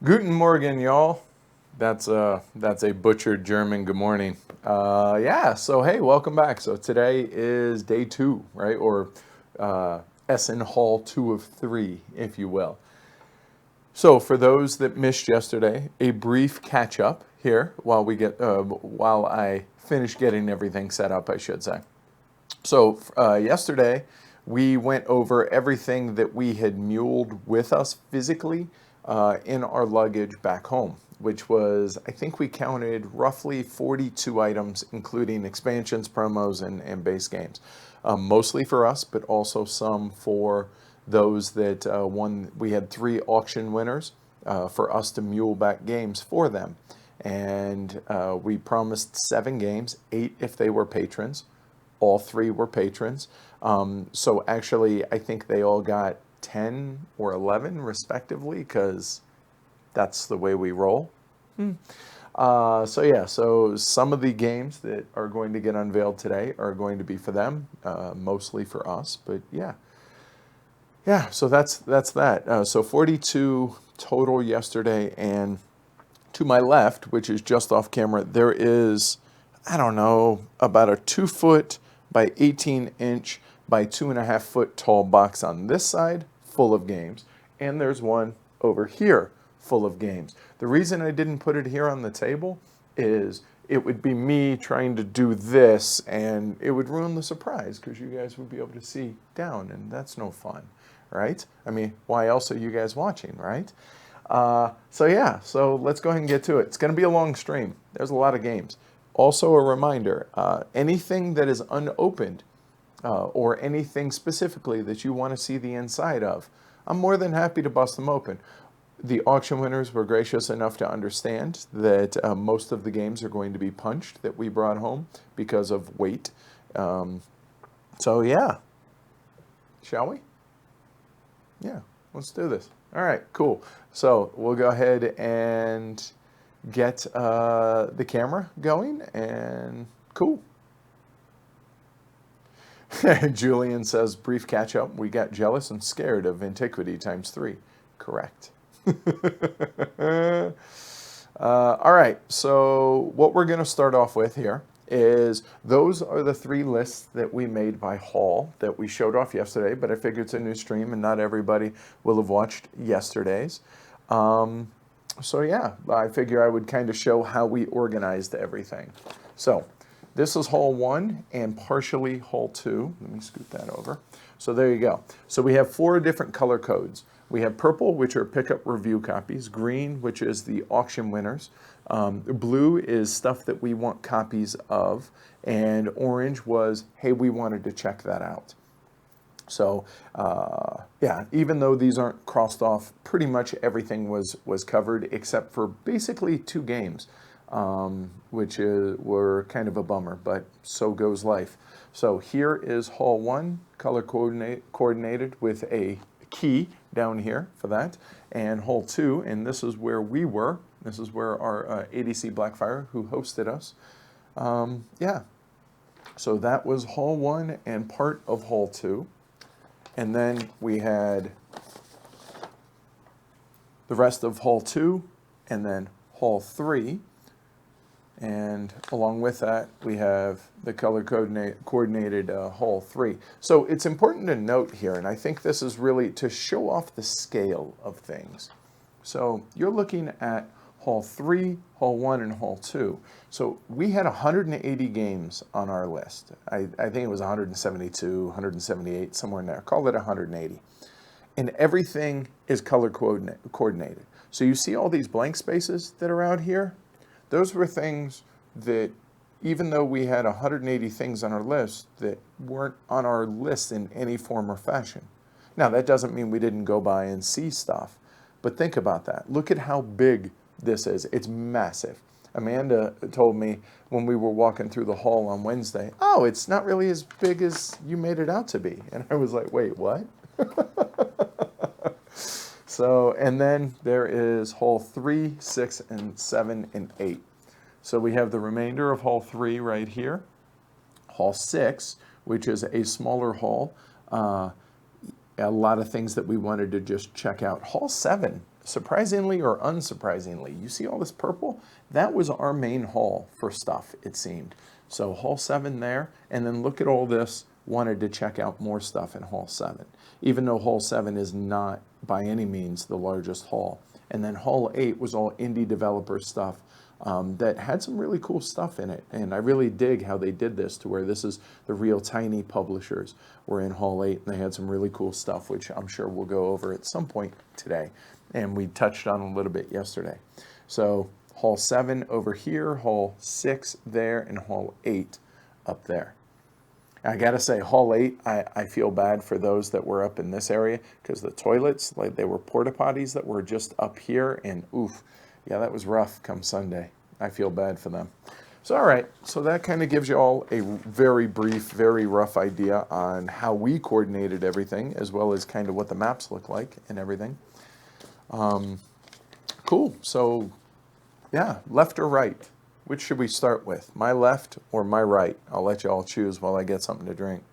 Guten Morgen, y'all. That's a butchered German good morning. Yeah, so hey, welcome back. So today is day two, right? Or Essen Hall 2 of 3, if you will. So for those that missed yesterday, a brief catch up here while I finish getting everything set up, I should say. So yesterday, we went over everything that we had muled with us physically in our luggage back home, which was, I think we counted roughly 42 items, including expansions, promos, and base games. Mostly for us, but also some for those that won. We had 3 auction winners for us to mule back games for them. And we promised 7 games, 8 if they were patrons. All 3 were patrons. So actually, I think they all got 10 or 11 respectively, because that's the way we roll. So yeah, so some of the games that are going to get unveiled today are going to be for them, mostly for us. But yeah, so that's that. So 42 total yesterday, and to my left, which is just off camera, there is, I don't know, about a 2-foot by 18-inch by 2.5-foot tall box on this side full of games, and there's one over here full of games. The reason I didn't put it here on the table is it would be me trying to do this, and it would ruin the surprise because you guys would be able to see down, and that's no fun, right? I mean, why else are you guys watching, right? So yeah, so let's go ahead and get to it. It's going to be a long stream. There's a lot of games. Also a reminder, anything that is unopened or anything specifically that you want to see the inside of, I'm more than happy to bust them open. The auction winners were gracious enough to understand that most of the games are going to be punched that we brought home because of weight. So yeah, shall we? Yeah, let's do this. All right, cool. So we'll go ahead and get the camera going, and cool. Julian says, brief catch up. We got jealous and scared of Antiquity ×3. Correct. All right, so what we're going to start off with here is those are the 3 lists that we made by haul that we showed off yesterday, but I figured it's a new stream and not everybody will have watched yesterday's. So yeah, I figure I would kind of show how we organized everything. So this is haul 1 and partially haul 2. Let me scoot that over. So there you go. So we have 4 different color codes. We have purple, which are pickup review copies. Green, which is the auction winners. Blue is stuff that we want copies of. And orange was, hey, we wanted to check that out. So yeah, even though these aren't crossed off, pretty much everything was covered except for basically 2 games, which were kind of a bummer, but so goes life. So here is haul 1, color coordinated with a key down here for that, and haul 2, and this is where we were. This is where our ADC Blackfire, who hosted us. Yeah, so that was haul 1 and part of haul 2. And then we had the rest of haul 2 and then haul 3. And along with that, we have the color coordinated haul 3. So it's important to note here, and I think this is really to show off the scale of things. So you're looking at haul 3, haul 1, and haul 2. So we had 180 games on our list. I think it was 172, 178, somewhere in there. Call it 180. And everything is color coordinated. So you see all these blank spaces that are out here? Those were things that, even though we had 180 things on our list, that weren't on our list in any form or fashion. Now, that doesn't mean we didn't go by and see stuff, but think about that. Look at how big this is. It's massive. Amanda told me when we were walking through the hall on Wednesday, oh, it's not really as big as you made it out to be. And I was like, wait, what? So, and then there is haul 3, 6, and 7, and 8. So we have the remainder of haul 3 right here. Haul 6, which is a smaller haul. A lot of things that we wanted to just check out. Haul 7 surprisingly or unsurprisingly, you see all this purple? That was our main hall for stuff, it seemed. So hall 7 there, and then look at all this. Wanted to check out more stuff in hall 7, even though hall 7 is not by any means the largest hall. And then hall 8 was all indie developer stuff that had some really cool stuff in it. And I really dig how they did this, to where this is the real tiny publishers were in hall 8, and they had some really cool stuff, which I'm sure we'll go over at some point today. And we touched on a little bit yesterday. So hall 7 over here, hall 6 there, and hall 8 up there. I gotta say, hall 8, I feel bad for those that were up in this area, because the toilets, like, they were porta potties that were just up here, and oof, yeah, that was rough come Sunday. I feel bad for them. So all right, so that kind of gives you all a very brief, very rough idea on how we coordinated everything, as well as kind of what the maps look like and everything. Cool, so yeah, left or right? Which should we start with? My left or my right? I'll let you all choose while I get something to drink.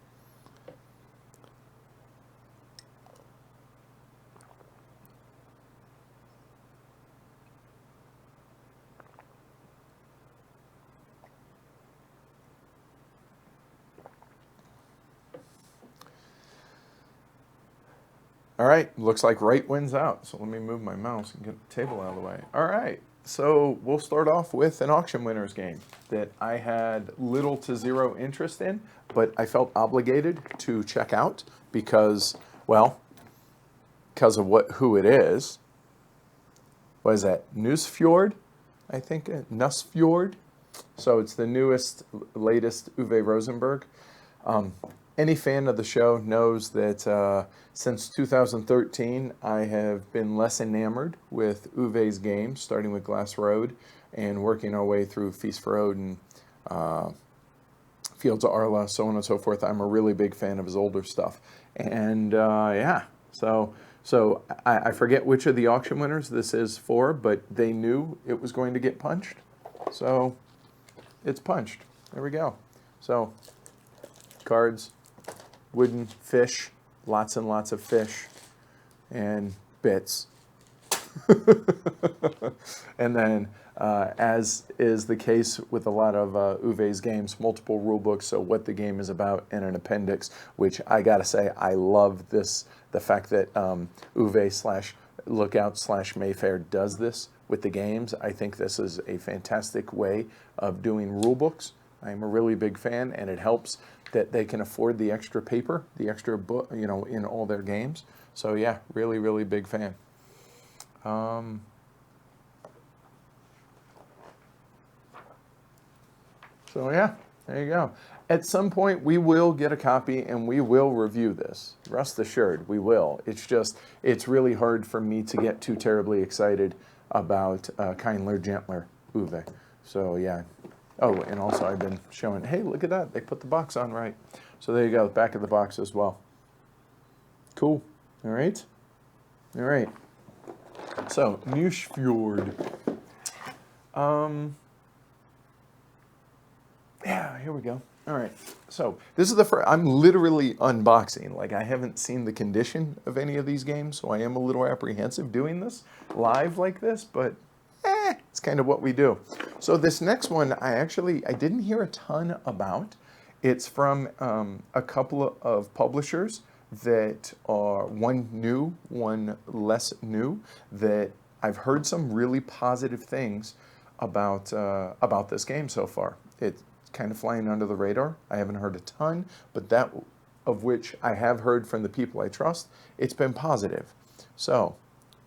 All right, looks like right wins out. So let me move my mouse and get the table out of the way. All right. So we'll start off with an auction winners game that I had little to zero interest in, but I felt obligated to check out because, well, because of who it is. What is that? Nusfjord, I think. Nusfjord. So it's the latest Uwe Rosenberg. Any fan of the show knows that since 2013, I have been less enamored with Uwe's games, starting with Glass Road and working our way through Feast for Odin, Fields of Arla, so on and so forth. I'm a really big fan of his older stuff. And yeah, so I forget which of the auction winners this is for, but they knew it was going to get punched. So it's punched. There we go. So cards, wooden fish, lots and lots of fish, and bits. And then, as is the case with a lot of Uwe's games, multiple rule books, so what the game is about, and an appendix, which I gotta say, I love this, the fact that Uwe / Lookout / Mayfair does this with the games. I think this is a fantastic way of doing rule books. I'm a really big fan, and it helps that they can afford the extra paper, the extra book, you know, in all their games. So yeah, really, really big fan. So yeah, there you go. At some point, we will get a copy and we will review this. Rest assured, we will. It's just, it's really hard for me to get too terribly excited about Kindler, Gentler, Uwe. So yeah. Oh, and also I've been showing, hey, look at that. They put the box on right. So there you go, back of the box as well. Cool. All right. All right. So, Nusfjord. Yeah, here we go. All right. So, this is the first, I'm literally unboxing. Like, I haven't seen the condition of any of these games, so I am a little apprehensive doing this live like this, but it's kind of what we do. So this next one, I didn't hear a ton about. It's from a couple of publishers that are, one new, one less new, that I've heard some really positive things about this game so far. It's kind of flying under the radar. I haven't heard a ton, but that of which I have heard from the people I trust, it's been positive. So,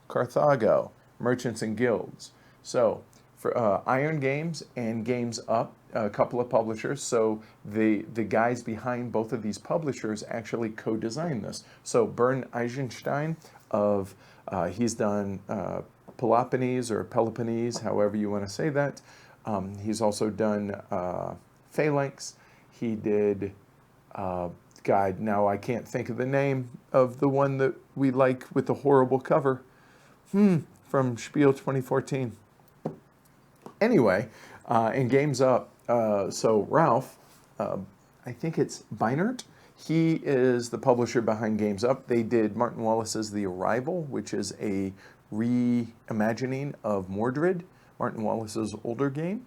Carthago, Merchants and Guilds. So, for Iron Games and Games Up, a couple of publishers. So the guys behind both of these publishers actually co-designed this. So Bernd Eisenstein he's done Peloponnese or Peloponnese, however you want to say that. He's also done Phalanx. He did, God, now I can't think of the name of the one that we like with the horrible cover. From Spiel 2014. Anyway, in Games Up, so Ralph, I think it's Beinert, he is the publisher behind Games Up. They did Martin Wallace's The Arrival, which is a reimagining of Mordred, Martin Wallace's older game.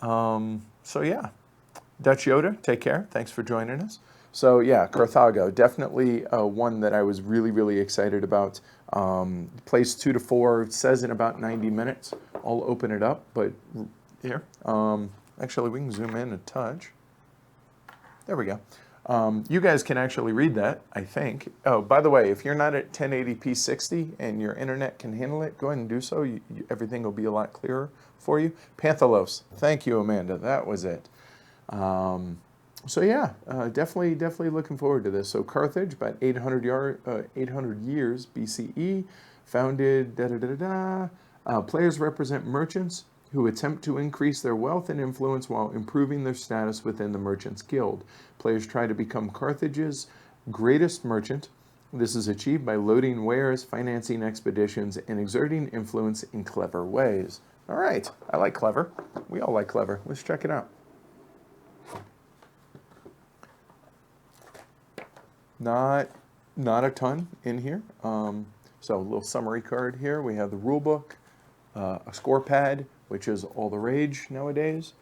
So yeah, Dutch Yoda, take care. Thanks for joining us. So yeah, Carthago, definitely one that I was really, really excited about. Plays 2 to 4, it says in about 90 minutes. I'll open it up, but here. Actually, we can zoom in a touch. There we go. You guys can actually read that, I think. Oh, by the way, if you're not at 1080p 60 and your internet can handle it, go ahead and do so. Everything will be a lot clearer for you. Panthalos. Thank you, Amanda. That was it. So yeah, definitely looking forward to this. So Carthage, about 800 years BCE, founded. Players represent merchants who attempt to increase their wealth and influence while improving their status within the Merchants Guild. Players try to become Carthage's greatest merchant. This is achieved by loading wares, financing expeditions, and exerting influence in clever ways. All right, I like clever. We all like clever. Let's check it out. Not a ton in here. So a little summary card here. We have the rule book, a score pad, which is all the rage nowadays.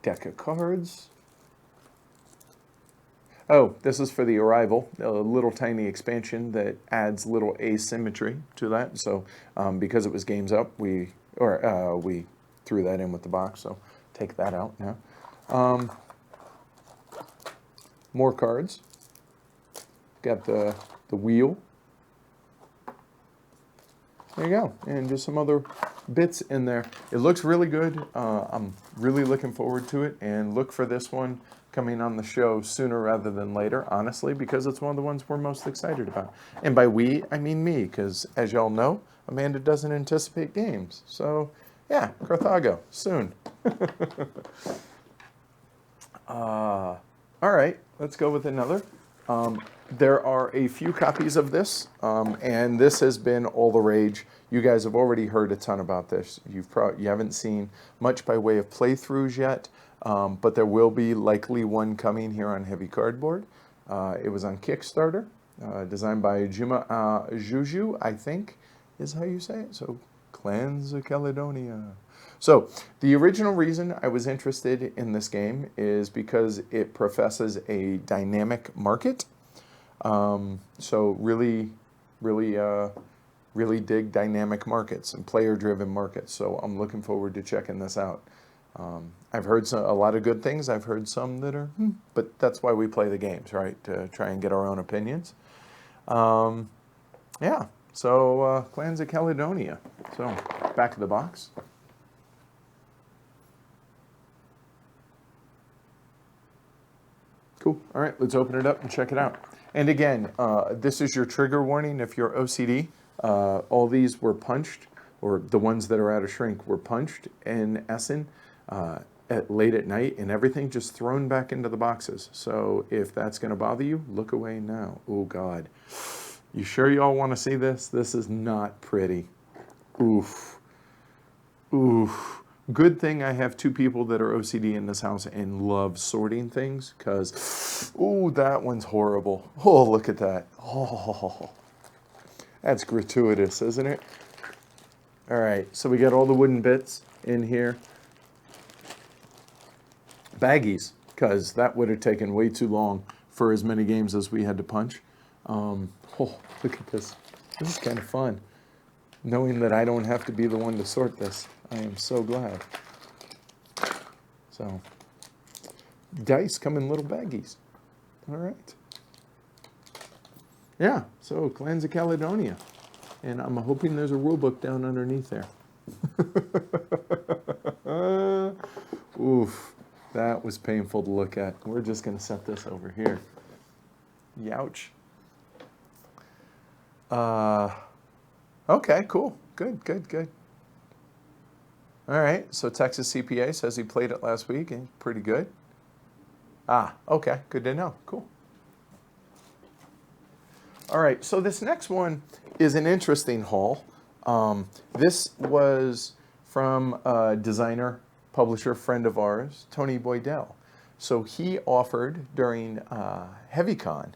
Deck of cards. Oh, this is for the Arrival, a little tiny expansion that adds little asymmetry to that. So because it was games up, we threw that in with the box. So take that out now. More cards. Got the wheel. There you go, and just some other bits in there. It looks really good. I'm really looking forward to it, and look for this one coming on the show sooner rather than later, honestly, because it's one of the ones we're most excited about. And by we, I mean me, because as y'all know, Amanda doesn't anticipate games. So yeah, Carthago, soon. All right, let's go with another. There are a few copies of this, and this has been all the rage. You guys have already heard a ton about this. You haven't seen much by way of playthroughs yet, but there will be likely one coming here on Heavy Cardboard. It was on Kickstarter, designed by Jozu, I think is how you say it. So, Clans of Caledonia. So, the original reason I was interested in this game is because it professes a dynamic market. So really dig dynamic markets and player-driven markets. So I'm looking forward to checking this out. I've heard a lot of good things. I've heard some that are, but that's why we play the games, right? To try and get our own opinions. Yeah, so Clans of Caledonia. So back of the box. Cool. All right, let's open it up and check it out. And again, this is your trigger warning if you're OCD. All these were punched, or the ones that are out of shrink were punched in Essen late at night, and everything just thrown back into the boxes. So if that's going to bother you, look away now. Oh, God. You sure y'all want to see this? This is not pretty. Oof. Oof. Good thing I have two people that are OCD in this house and love sorting things, because, ooh, that one's horrible. Oh, look at that. Oh, that's gratuitous, isn't it? All right, so we got all the wooden bits in here. Baggies, because that would have taken way too long for as many games as we had to punch. Oh, look at this. This is kind of fun. Knowing that I don't have to be the one to sort this. I am so glad. So, dice come in little baggies. All right. Yeah, so Clans of Caledonia. And I'm hoping there's a rule book down underneath there. Oof, that was painful to look at. We're just going to set this over here. Youch. Okay, cool. Good. All right, so Texas CPA says he played it last week and pretty good. Ah, okay, good to know. Cool. All right, so this next one is an interesting haul. This was from a designer, publisher, friend of ours, Tony Boydell. So he offered during HeavyCon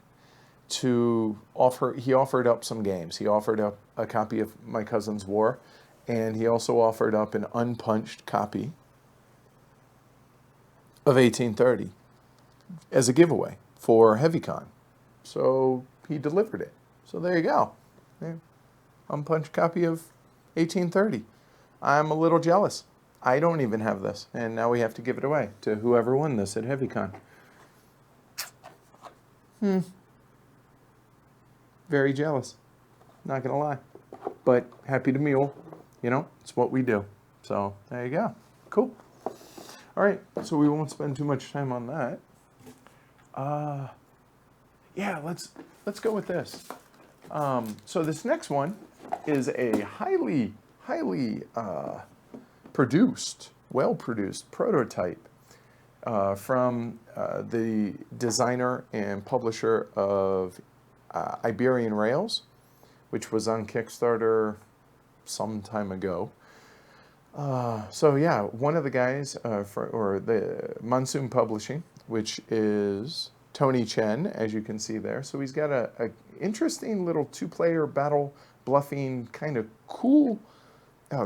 to offer, he offered up some games. He offered up a copy of My Cousin's War, and he also offered up an unpunched copy of 1830 as a giveaway for HeavyCon. So he delivered it. So there you go. Yeah. Unpunched copy of 1830. I'm a little jealous. I don't even have this, and now we have to give it away to whoever won this at HeavyCon. Very jealous. Not gonna lie. But happy to mule. You know, it's what we do. So there you go. Cool. All right, so we won't spend too much time on that. Yeah, let's go with this. So this next one is a highly produced, well-produced prototype from the designer and publisher of Iberian Rails, which was on Kickstarter some time ago. So yeah, one of the guys or the Monsoon Publishing, which is Tony Chen, as you can see there. So he's got a interesting little two-player battle bluffing kind of cool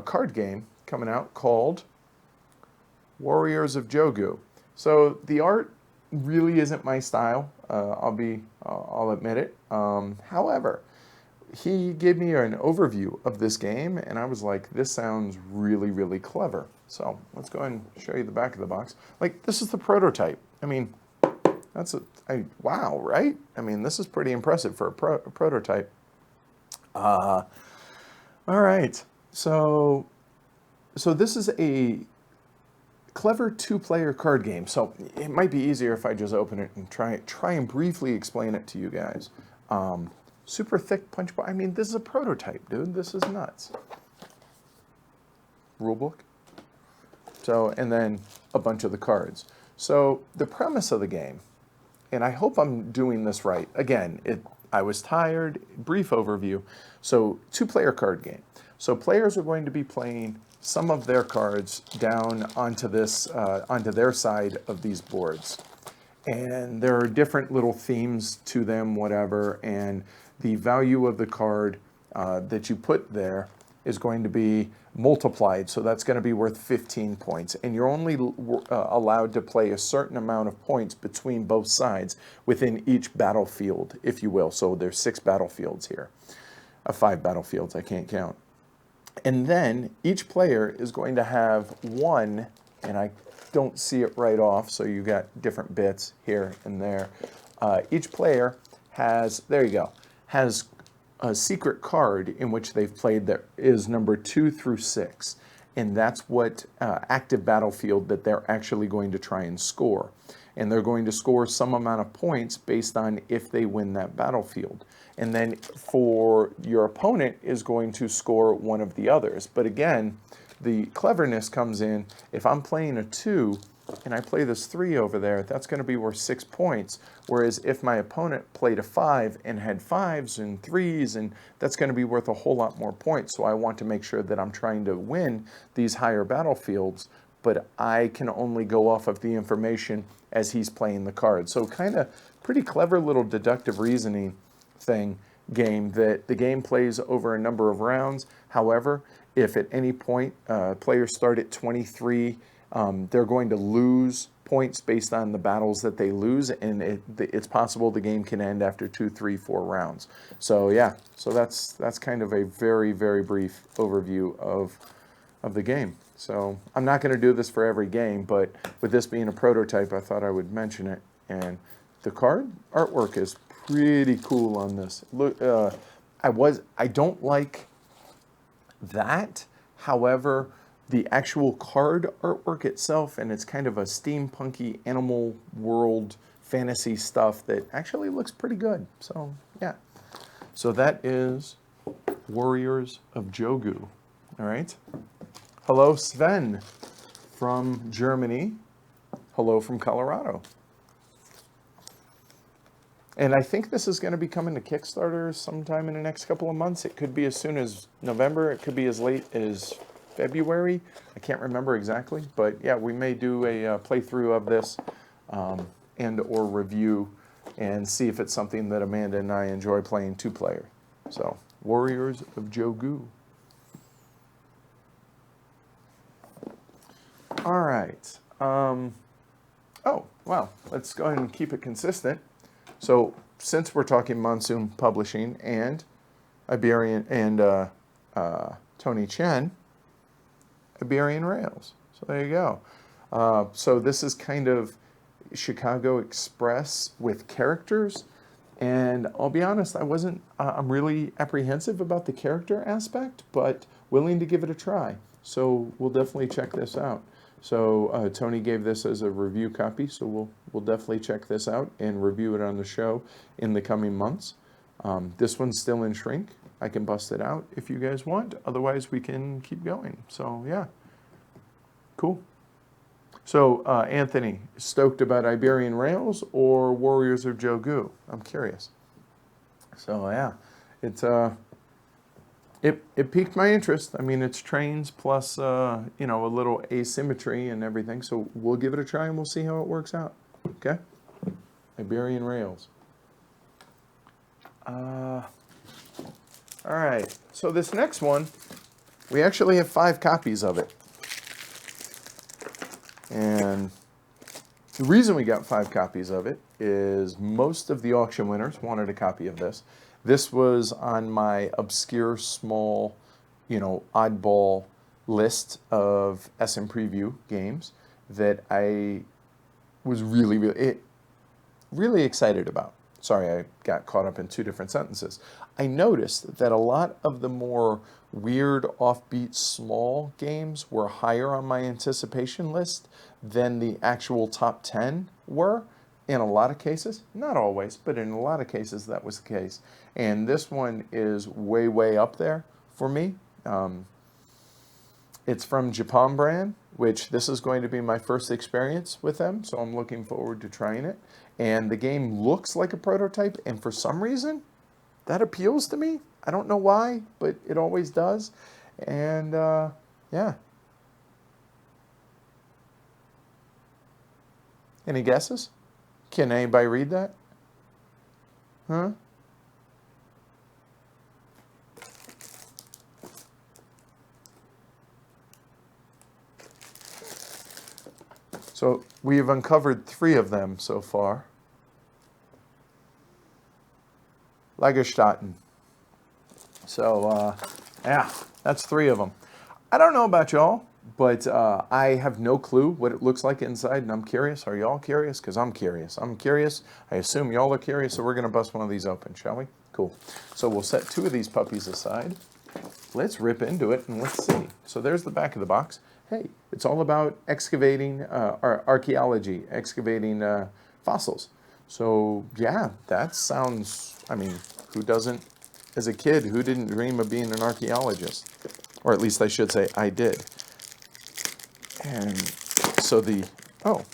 card game coming out called Warriors of Jozu. So the art really isn't my style. I'll admit it. However, he gave me an overview of this game, and I was like, this sounds really, really clever. So let's go ahead and show you the back of the box. Like, this is the prototype. I mean, wow, right? I mean, this is pretty impressive for a prototype. All right, so this is a clever two-player card game. So it might be easier if I just open it and try and briefly explain it to you guys. Super thick punch bowl. I mean, this is a prototype, dude. This is nuts. Rulebook. So, and then a bunch of the cards. So the premise of the game, and I hope I'm doing this right. Again, I was tired. Brief overview. So two-player card game. So players are going to be playing some of their cards down onto this, onto their side of these boards. And there are different little themes to them, whatever, and the value of the card that you put there is going to be multiplied, so that's going to be worth 15 points. And you're only allowed to play a certain amount of points between both sides within each battlefield, if you will. So there's 6 battlefields here. 5 battlefields, I can't count. And then each player is going to have one, and I don't see it right off, so you got different bits here and there. Each player has, there you go, has a secret card in which they've played that is number 2 through 6. And that's what active battlefield that they're actually going to try and score. And they're going to score some amount of points based on if they win that battlefield. And then for your opponent is going to score one of the others. But again, the cleverness comes in, if I'm playing a 2 and I play this 3 over there, that's going to be worth 6 points. Whereas if my opponent played a 5 and had 5s and 3s, and that's going to be worth a whole lot more points. So I want to make sure that I'm trying to win these higher battlefields, but I can only go off of the information as he's playing the card. So kind of pretty clever little deductive reasoning game that the game plays over a number of rounds. However, if at any point players start at 23, they're going to lose points based on the battles that they lose, and it's possible the game can end after 2, 3, 4 rounds. So yeah, so that's kind of a very, very brief overview of the game. So I'm not going to do this for every game, but with this being a prototype, I thought I would mention it. And the card artwork is pretty cool on this. Look, I don't like that. However, the actual card artwork itself, and it's kind of a steampunky animal world fantasy stuff that actually looks pretty good. So yeah, so that is Warriors of Jozu. All right. Hello, Sven from Germany. Hello from Colorado. And I think this is going to be coming to Kickstarter sometime in the next couple of months. It could be as soon as November. It could be as late as February. I can't remember exactly. But yeah, we may do a playthrough of this and or review and see if it's something that Amanda and I enjoy playing 2-player. So, Warriors of Jozu. All right. Oh, wow. Let's go ahead and keep it consistent. So, since we're talking Monsoon Publishing and Iberian and Tony Chen, Iberian Rails. So there you go. So this is kind of Chicago Express with characters. And I'll be honest, I'm really apprehensive about the character aspect, but willing to give it a try. So we'll definitely check this out. So Tony gave this as a review copy, so we'll definitely check this out and review it on the show in the coming months. This one's still in shrink. I can bust it out if you guys want. Otherwise, we can keep going. So yeah, cool. So Anthony, stoked about Iberian Rails or Warriors of Jozu? I'm curious. So yeah, it piqued my interest. I mean, it's trains plus a little asymmetry and everything. So we'll give it a try and we'll see how it works out. Okay, Iberian Rails. All right. So this next one, we actually have 5 copies of it. And the reason we got 5 copies of it is most of the auction winners wanted a copy of this. This was on my obscure, small, oddball list of Essen preview games that I was really excited about. Sorry, I got caught up in 2 different sentences. I noticed that a lot of the more weird, offbeat, small games were higher on my anticipation list than the actual top 10 were in a lot of cases. Not always, but in a lot of cases that was the case. And this one is way, way up there for me. It's from Japan brand, which this is going to be my first experience with them, so I'm looking forward to trying it. And the game looks like a prototype, and for some reason, that appeals to me. I don't know why, but it always does. And yeah. Any guesses? Can anybody read that? Huh? So we have uncovered 3 of them so far. Laggerten. So yeah, that's 3 of them. I don't know about y'all, but I have no clue what it looks like inside, and I'm curious. Are y'all curious? Because I'm curious. I'm curious. I assume y'all are curious, so we're going to bust one of these open, shall we? Cool. So we'll set 2 of these puppies aside. Let's rip into it, and let's see. So there's the back of the box. Hey, it's all about excavating, archaeology, excavating fossils. So yeah, that sounds, I mean, who doesn't, as a kid, who didn't dream of being an archaeologist? Or at least I should say I did. And so oh,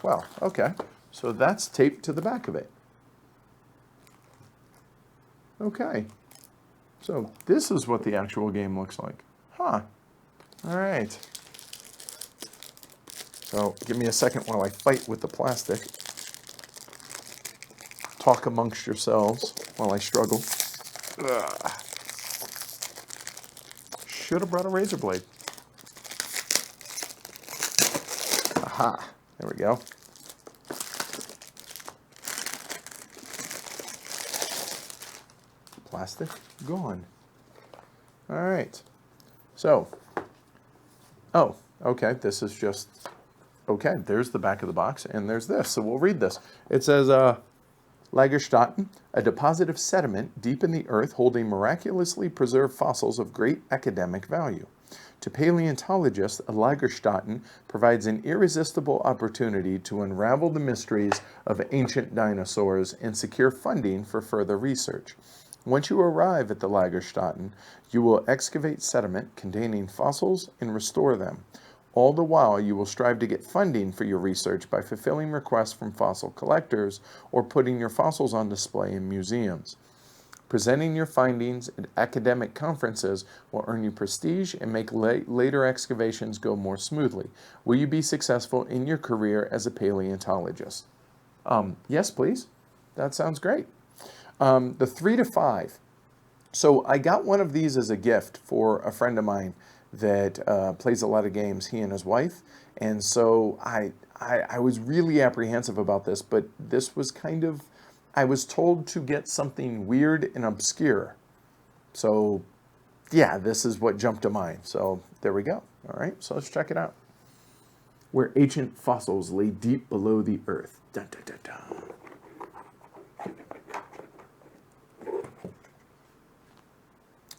well, okay. So that's taped to the back of it. Okay. So this is what the actual game looks like. Huh. All right. So give me a second while I fight with the plastic. Talk amongst yourselves while I struggle. Ugh. Should have brought a razor blade. Aha. There we go. Plastic gone. All right. So, oh, okay. This is just, okay. There's the back of the box, and there's this. So we'll read this. It says, Laggerten, a deposit of sediment deep in the earth holding miraculously preserved fossils of great academic value. To paleontologists, Laggerten provides an irresistible opportunity to unravel the mysteries of ancient dinosaurs and secure funding for further research. Once you arrive at the Laggerten, you will excavate sediment containing fossils and restore them. All the while, you will strive to get funding for your research by fulfilling requests from fossil collectors or putting your fossils on display in museums. Presenting your findings at academic conferences will earn you prestige and make later excavations go more smoothly. Will you be successful in your career as a paleontologist? Yes, please. That sounds great. The 3 to 5. So I got one of these as a gift for a friend of mine that plays a lot of games, he and his wife. And so I was really apprehensive about this, but this was kind of, I was told to get something weird and obscure. So yeah, this is what jumped to mind. So there we go. All right, so let's check it out. Where ancient fossils lay deep below the earth. Dun, dun, dun, dun.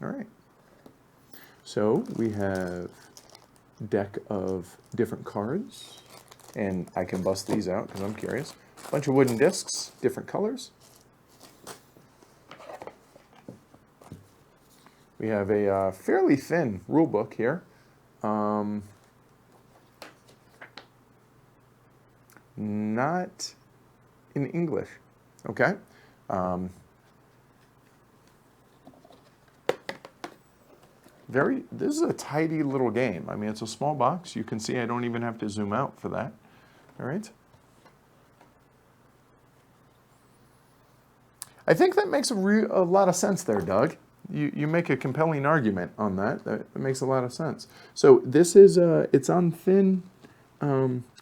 All right. So we have a deck of different cards, and I can bust these out because I'm curious. A bunch of wooden discs, different colors. We have a fairly thin rule book here. Not in English, okay? This is a tidy little game. I mean, it's a small box. You can see I don't even have to zoom out for that. All right. I think that makes a lot of sense there, Doug. You make a compelling argument on that. That makes a lot of sense. So this is, it's on thin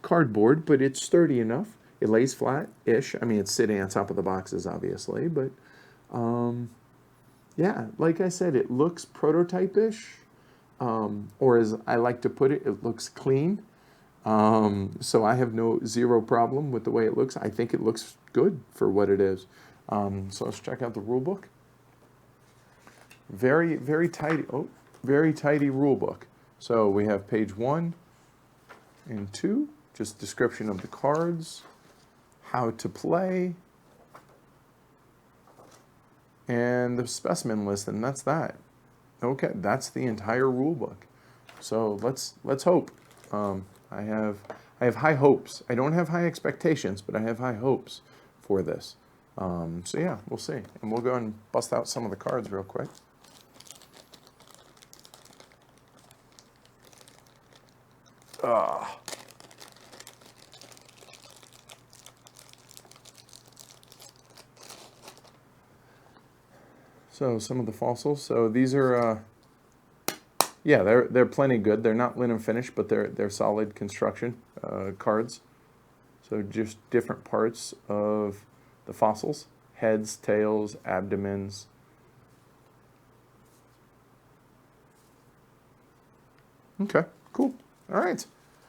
cardboard, but it's sturdy enough. It lays flat-ish. I mean, it's sitting on top of the boxes, obviously, but yeah, like I said, it looks prototype-ish, or as I like to put it, it looks clean. So I have zero problem with the way it looks. I think it looks good for what it is. So let's check out the rule book. Very, very tidy. Oh, very tidy rule book. So we have page 1 and 2, just description of the cards, how to play, and the specimen list, and that's that. Okay, that's the entire rule book. So let's hope. I have high hopes. I don't have high expectations, but I have high hopes for this. So yeah, we'll see, and we'll go and bust out some of the cards real quick. So some of the fossils. So these are, yeah, they're plenty good. They're not linen finished, but they're solid construction cards. So just different parts of the fossils: heads, tails, abdomens. Okay, cool. All right.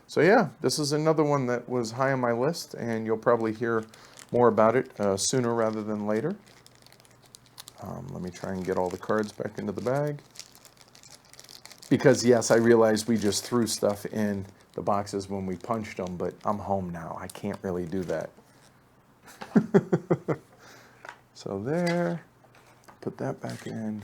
So yeah, this is another one that was high on my list, and you'll probably hear more about it sooner rather than later. Let me try and get all the cards back into the bag. Because yes, I realize we just threw stuff in the boxes when we punched them, but I'm home now. I can't really do that. So there, put that back in.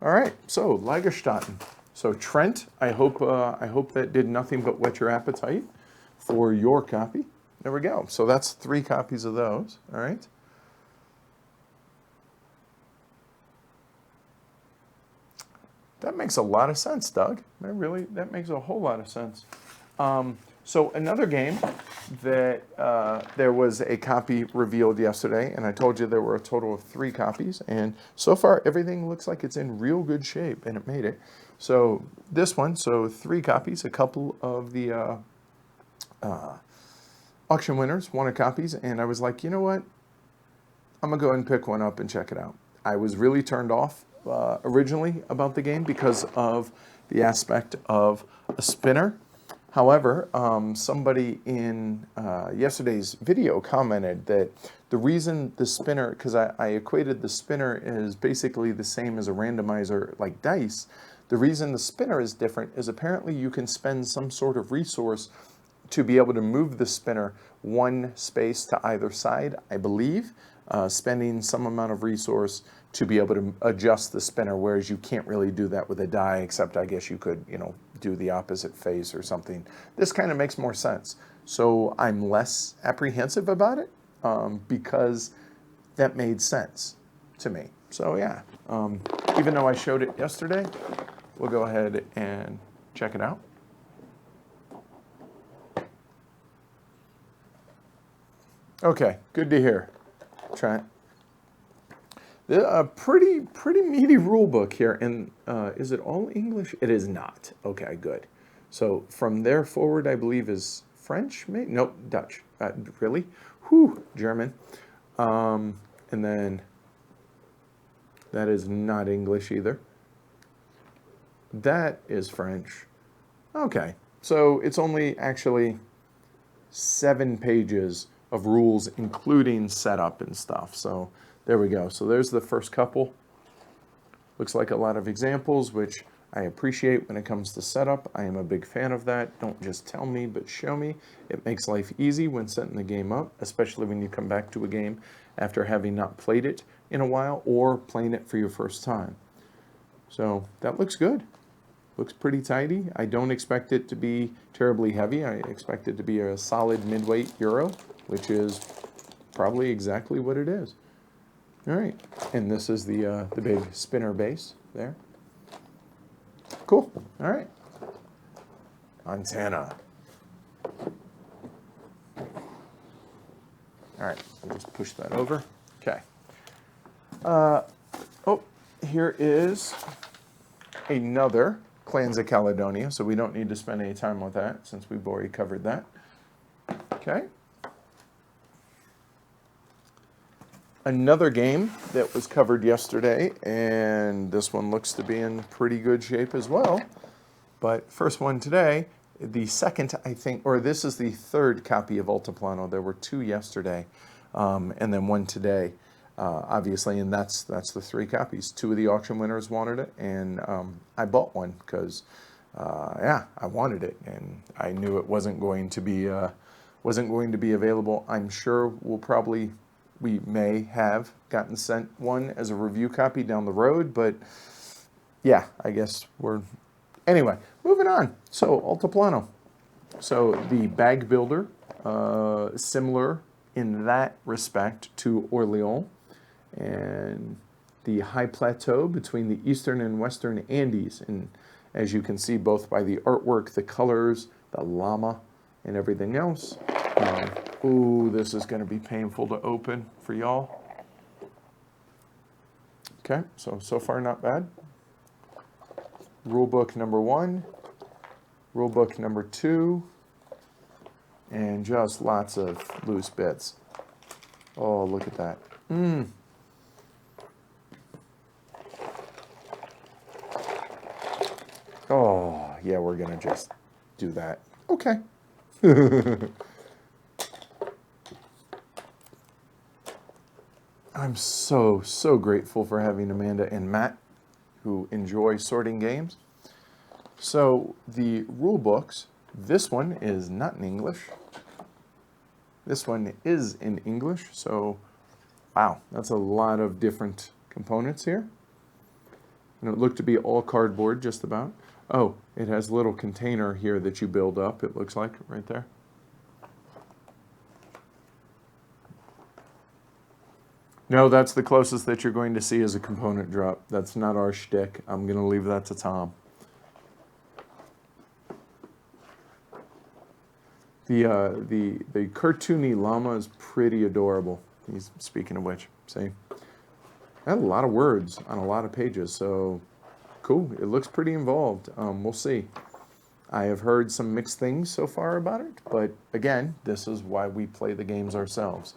All right, so Laggerten. So Trent, I hope that did nothing but whet your appetite for your copy. There we go. So that's 3 copies of those. All right. That makes a lot of sense, Doug. That makes a whole lot of sense. So another game that there was a copy revealed yesterday, and I told you there were a total of 3 copies, and so far everything looks like it's in real good shape, and it made it. So this one, so 3 copies, a couple of the auction winners wanted copies, and I was like, you know what? I'm gonna go ahead and pick one up and check it out. I was really turned off originally about the game because of the aspect of a spinner. However, somebody in yesterday's video commented that the reason the spinner, because I equated the spinner as basically the same as a randomizer like dice, the reason the spinner is different is apparently you can spend some sort of resource to be able to move the spinner 1 space to either side, I believe, spending some amount of resource to be able to adjust the spinner, whereas you can't really do that with a die, except I guess you could, do the opposite face or something. This kind of makes more sense. So I'm less apprehensive about it because that made sense to me. So yeah, even though I showed it yesterday, we'll go ahead and check it out. Okay, good to hear, Trent. A pretty meaty rule book here, and is it all English? It is not. Okay, good. So from there forward, I believe is French, maybe? Nope, Dutch. Really? Whew, German. And then that is not English either. That is French. Okay, so it's only actually 7 pages of rules, including setup and stuff. So there we go. So there's the first couple. Looks like a lot of examples, which I appreciate when it comes to setup. I am a big fan of that. Don't just tell me, but show me. It makes life easy when setting the game up, especially when you come back to a game after having not played it in a while or playing it for your first time. So that looks good. Looks pretty tidy. I don't expect it to be terribly heavy. I expect it to be a solid mid-weight Euro, which is probably exactly what it is. All right, and this is the big spinner base there. Cool. All right. Antenna. All right, we'll just push that over. Okay. Oh, here is another Clans of Caledonia, so we don't need to spend any time with that since we've already covered that. Okay. Another game that was covered yesterday, and this one looks to be in pretty good shape as well. But first one today, the second, I think, or this is the third copy of Altiplano. There were 2 yesterday, and then 1 today, obviously, and that's the 3 copies. 2 of the auction winners wanted it, and I bought one because, yeah, I wanted it, and I knew it wasn't going to be available. I'm sure we may have gotten sent one as a review copy down the road, but yeah, I guess anyway, moving on. So Altiplano. So the bag builder, similar in that respect to Orleans, and the high plateau between the eastern and western Andes. And as you can see, both by the artwork, the colors, the llama, and everything else. Ooh, this is going to be painful to open for y'all. Okay, so far not bad. Rulebook number 1, rulebook number 2, and just lots of loose bits. Oh, look at that. Oh, yeah, we're going to just do that. Okay. I'm so grateful for having Amanda and Matt who enjoy sorting games. So the rule books, this one is not in English. This one is in English. So, wow, that's a lot of different components here. And it looked to be all cardboard, just about. Oh, it has a little container here that you build up, it looks like, right there. No, that's the closest that you're going to see as a component drop. That's not our shtick. I'm going to leave that to Tom. The cartoony llama is pretty adorable. He's, speaking of which, see? I had a lot of words on a lot of pages, so cool. It looks pretty involved. We'll see. I have heard some mixed things so far about it, but again, this is why we play the games ourselves.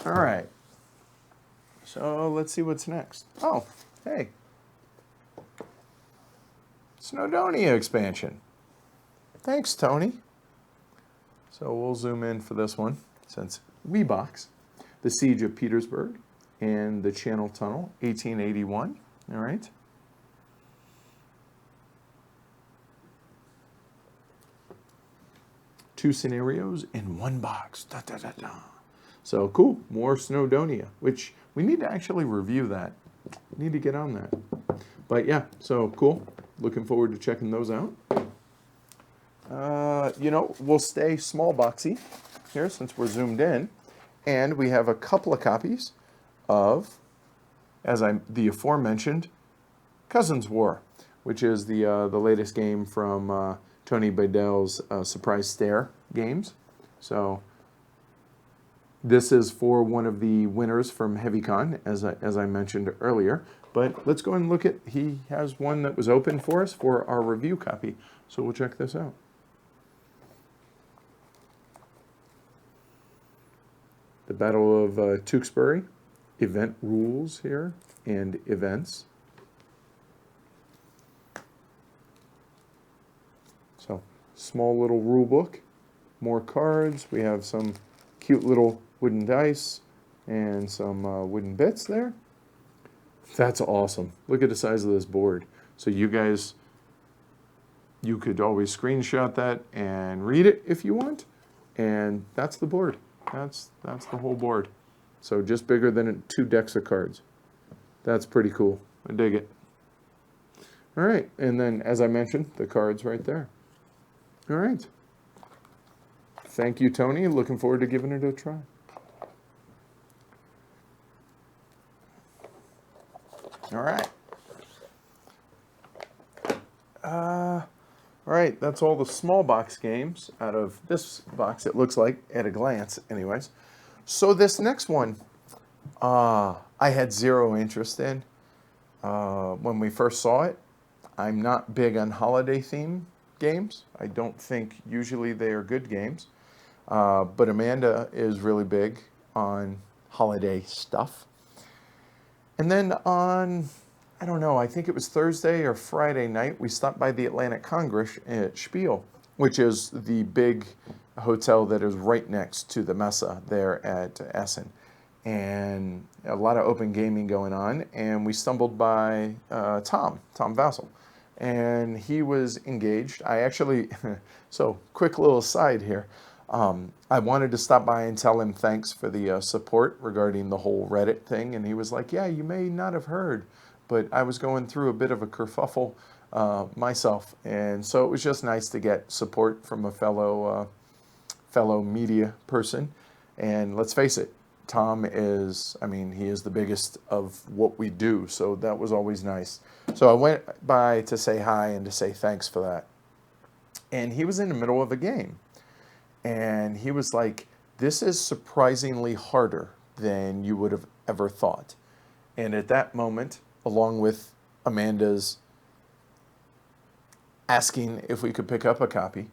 All right, so let's see what's next. Oh, hey. Snowdonia expansion. Thanks, Tony. So we'll zoom in for this one, since we box. The Siege of Petersburg and the Channel Tunnel, 1881. All right. Two scenarios in one box. Da, da, da, da. So cool, more Snowdonia, which we need to actually review that. We need to get on that. But yeah, so cool. Looking forward to checking those out. You know, we'll stay small boxy here since we're zoomed in. And we have a couple of copies of the aforementioned Cousins War, which is the latest game from Tony Baidel's Surprise Stare games. So this is for one of the winners from HeavyCon, as I mentioned earlier. But let's go and look at, he has one that was open for us for our review copy. So we'll check this out. The Battle of Tewkesbury, event rules here, and events. So, small little rule book, more cards. We have some cute little wooden dice and some wooden bits there. That's awesome. Look at the size of this board. So you guys, you could always screenshot that and read it if you want. And that's the board. That's the whole board. So just bigger than 2 decks of cards. That's pretty cool. I dig it. All right, and then as I mentioned, the cards right there. All right. Thank you, Tony. Looking forward to giving it a try. All right. All right, that's all the small box games out of this box, it looks like, at a glance, anyways. So this next one, I had zero interest in when we first saw it. I'm not big on holiday theme games. I don't think usually they are good games. But Amanda is really big on holiday stuff. And then on, I don't know, I think it was Thursday or Friday night, we stopped by the Atlantic Congress at Spiel, which is the big hotel that is right next to the Messe there at Essen. And a lot of open gaming going on. And we stumbled by Tom Vassell. And he was engaged. I actually, so quick little aside here. I wanted to stop by and tell him thanks for the support regarding the whole Reddit thing. And he was like, yeah, you may not have heard, but I was going through a bit of a kerfuffle myself. And so it was just nice to get support from a fellow media person. And let's face it, Tom is, I mean, he is the biggest of what we do. So that was always nice. So I went by to say hi and to say thanks for that. And he was in the middle of a game. And he was like, this is surprisingly harder than you would have ever thought. And at that moment, along with Amanda's asking if we could pick up a copy,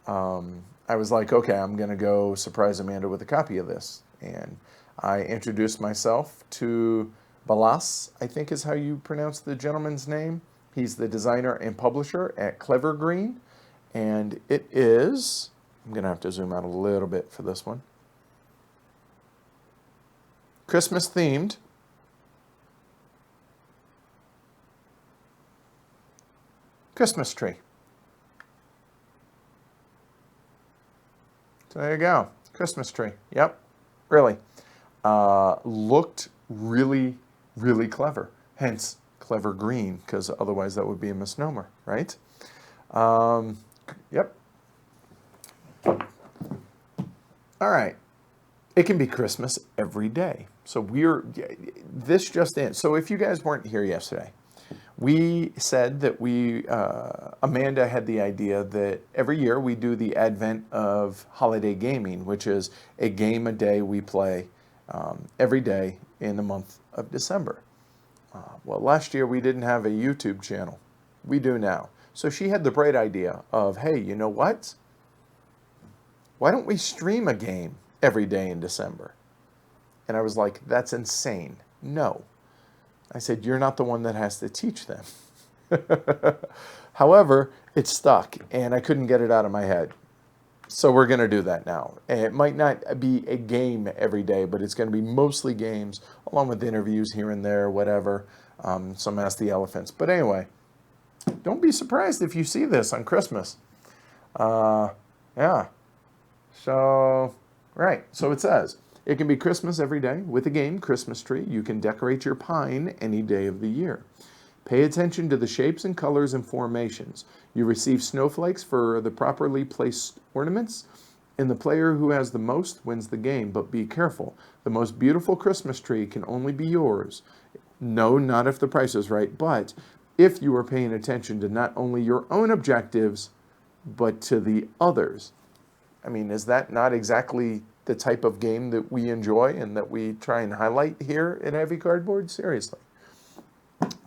I was like, okay, I'm going to go surprise Amanda with a copy of this. And I introduced myself to Balas, I think is how you pronounce the gentleman's name. He's the designer and publisher at Clever Green. And it is, I'm going to have to zoom out a little bit for this one, Christmas themed. Christmas tree. So there you go. Christmas tree. Yep. Really. Looked really, really clever. Hence, Clever Green, because otherwise that would be a misnomer, right? Yep. All right. It can be Christmas every day. So this just in. So if you guys weren't here yesterday, we said that Amanda had the idea that every year we do the advent of holiday gaming, which is a game a day we play every day in the month of December. Well, last year we didn't have a YouTube channel. We do now. So she had the bright idea of, hey, you know what? Why don't we stream a game every day in December? And I was like, that's insane. No. I said, you're not the one that has to teach them. However, it stuck, and I couldn't get it out of my head. So we're going to do that now. And it might not be a game every day, but it's going to be mostly games, along with interviews here and there, whatever, some Ask the Elephants. But anyway, don't be surprised if you see this on Christmas. Yeah. So, right. So it says, it can be Christmas every day. With the game Christmas Tree, you can decorate your pine any day of the year. Pay attention to the shapes and colors and formations. You receive snowflakes for the properly placed ornaments, and the player who has the most wins the game. But be careful. The most beautiful Christmas tree can only be yours No, not if the price is right, but if you are paying attention to not only your own objectives, but to the others. I mean, is that not exactly the type of game that we enjoy and that we try and highlight here at Heavy Cardboard? Seriously.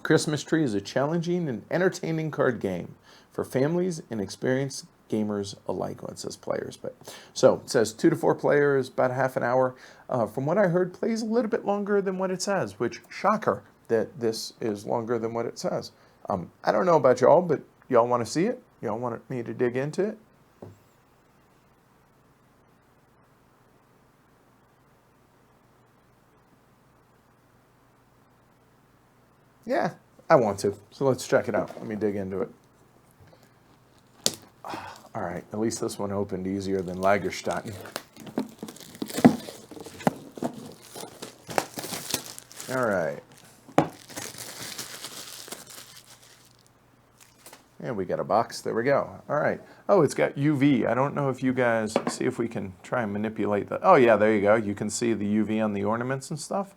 Christmas Tree is a challenging and entertaining card game for families and experienced gamers alike. Well, it says players, but so it says 2 to 4 players, about a half an hour. From what I heard, plays a little bit longer than what it says, which shocker that this is longer than what it says. I don't know about y'all, but y'all want to see it? Y'all want me to dig into it? Yeah, I want to. So let's check it out. Let me dig into it. All right, at least this one opened easier than Laggerten. All right. And we got a box. There we go. All right. Oh, it's got UV. I don't know if you guys see if we can try and manipulate that. Oh, yeah, there you go. You can see the UV on the ornaments and stuff.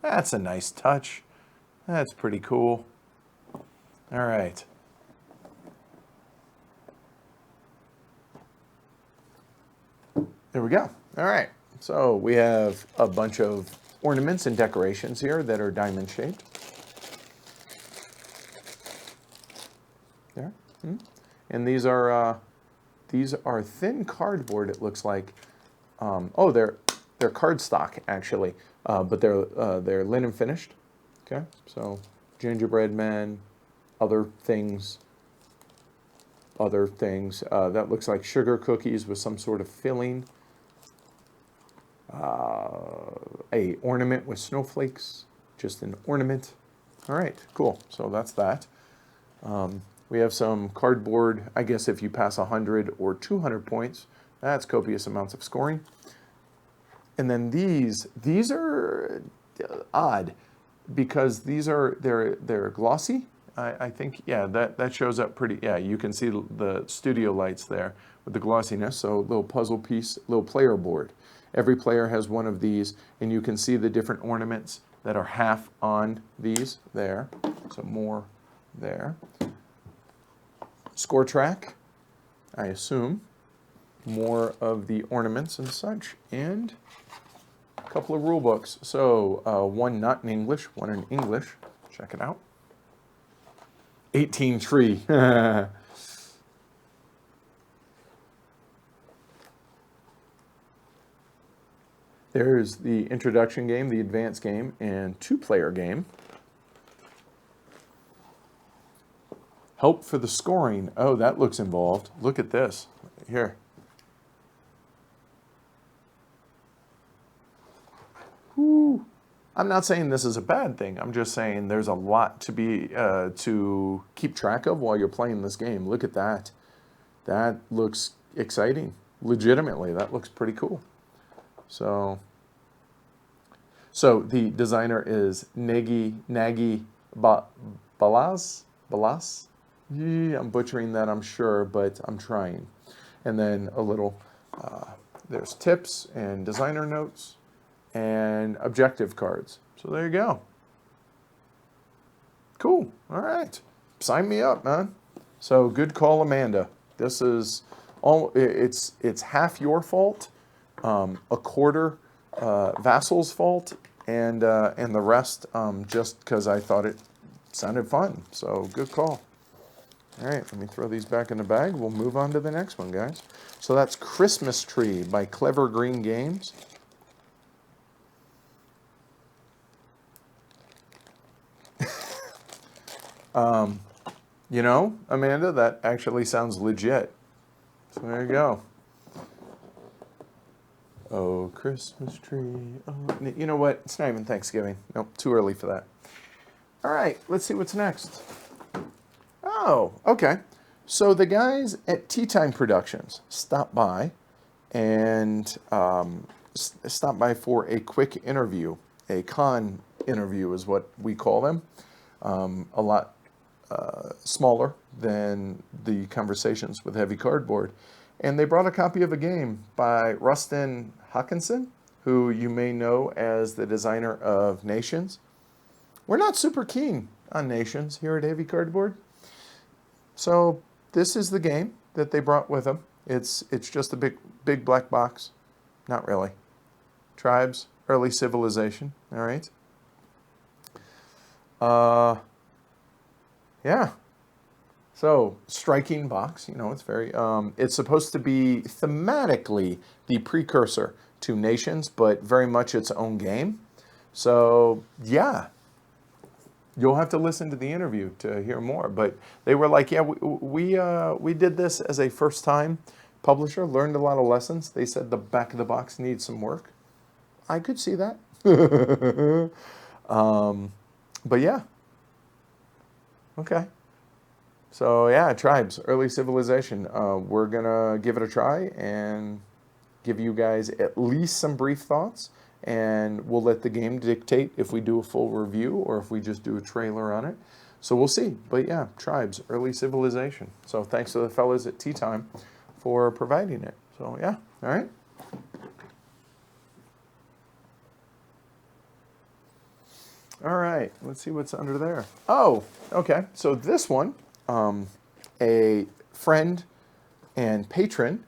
That's a nice touch. That's pretty cool. All right. There we go. All right. So we have a bunch of ornaments and decorations here that are diamond shaped. There. And these are thin cardboard, it looks like. Oh, they're cardstock actually, but they're linen finished. Okay, so gingerbread men, other things. That looks like sugar cookies with some sort of filling. A ornament with snowflakes, just an ornament. All right, cool. So that's that. We have some cardboard. I guess if you pass 100 or 200 points, that's copious amounts of scoring. And then these are odd because they're glossy. I think, yeah, that shows up pretty, yeah, you can see the studio lights there with the glossiness. So a little puzzle piece, little player board. Every player has one of these, and you can see the different ornaments that are half on these there. So more there. Score track, I assume. More of the ornaments and such, and a couple of rule books. So one not in English, one in English. Check it out. 18 tree. There's the introduction game, the advanced game, and 2-player game. Help for the scoring. Oh, that looks involved. Look at this. Here. Woo. I'm not saying this is a bad thing. I'm just saying there's a lot to be to keep track of while you're playing this game. Look at that. That looks exciting. Legitimately, that looks pretty cool. So the designer is Nagy Balas. Yeah, I'm butchering that, I'm sure, but I'm trying. And then a little, there's tips and designer notes and objective cards. So there you go. Cool. All right. Sign me up, man. So good call, Amanda. This is all. It's half your fault, a quarter Vassal's fault, and the rest just because I thought it sounded fun. So good call. All right, let me throw these back in the bag. We'll move on to the next one, guys. So that's Christmas Tree by Clever Green Games. You know, Amanda, that actually sounds legit. So there you go. Oh, Christmas tree. Oh, you know what? It's not even Thanksgiving. Nope, too early for that. All right, let's see what's next. Oh, okay. So the guys at Tea Time Productions stopped by and stopped by for a quick interview. A con interview is what we call them. A lot smaller than the conversations with Heavy Cardboard. And they brought a copy of a game by Rustin Hawkinson, who you may know as the designer of Nations. we're not super keen on nations here at Heavy Cardboard. So this is the game that they brought with them. It's just a big black box. Not really. Tribes, early civilization. All right. Yeah. So striking box. It's very. It's supposed to be thematically the precursor to Nations, but very much its own game. So yeah. You'll have to listen to the interview to hear more. But they were like, yeah, we did this as a first-time publisher, learned a lot of lessons. They said the back of the box needs some work. I could see that. But yeah. Okay. So yeah, tribes, early civilization. We're going to give it a try and give you guys at least some brief thoughts. And we'll let the game dictate if we do a full review or if we just do a trailer on it. So we'll see. But yeah, tribes, early civilization. So thanks to the fellas at Tea Time for providing it. So yeah, all right. All right, let's see what's under there. Oh, okay. So this one, a friend and patron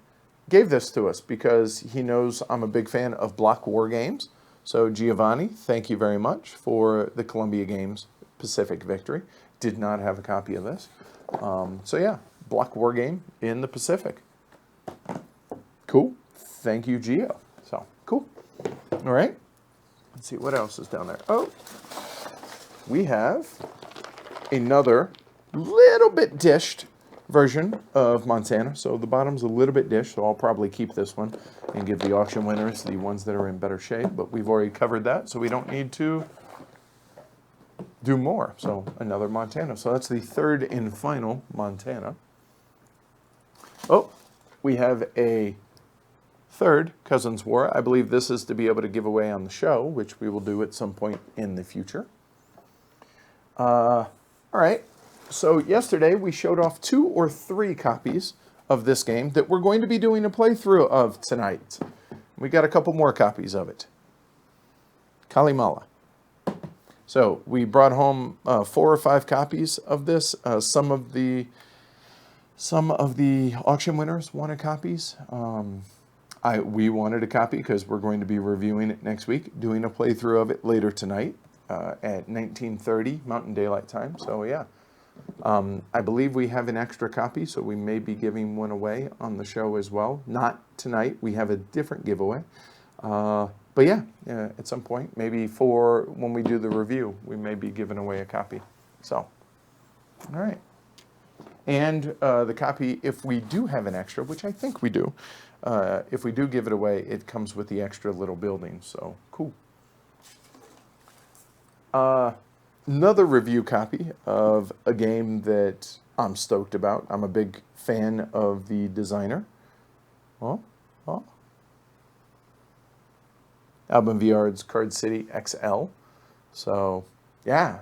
gave this to us because he knows I'm a big fan of block war games. So Giovanni, thank you very much for the Columbia Games Pacific victory. Did not have a copy of this. So yeah, block war game in the Pacific. Cool. Thank you, Gio. So cool. All right. Let's see what else is down there. Oh, we have another little bit dished version of Montana. So the bottom's a little bit dished, so I'll probably keep this one and give the auction winners the ones that are in better shape, but we've already covered that, so we don't need to do more. So another Montana. So that's the third and final Montana. Oh, we have a third Cousins War. I believe this is to be able to give away on the show, which we will do at some point in the future. All right. So yesterday we showed off 2 or 3 copies of this game that we're going to be doing a playthrough of tonight. We got a couple more copies of it. Kalimala. So we brought home 4 or 5 copies of this. Some of the auction winners wanted copies. We wanted a copy because we're going to be reviewing it next week, doing a playthrough of it later tonight at 19:30 Mountain Daylight Time. So yeah. I believe we have an extra copy, so we may be giving one away on the show as well. Not tonight. We have a different giveaway. But yeah, at some point, maybe for when we do the review, we may be giving away a copy. So, all right. And the copy, if we do have an extra, which I think we do, if we do give it away, it comes with the extra little building. So, cool. Another review copy of a game that I'm stoked about. I'm a big fan of the designer. Alban Viard's Card City XL. So, yeah,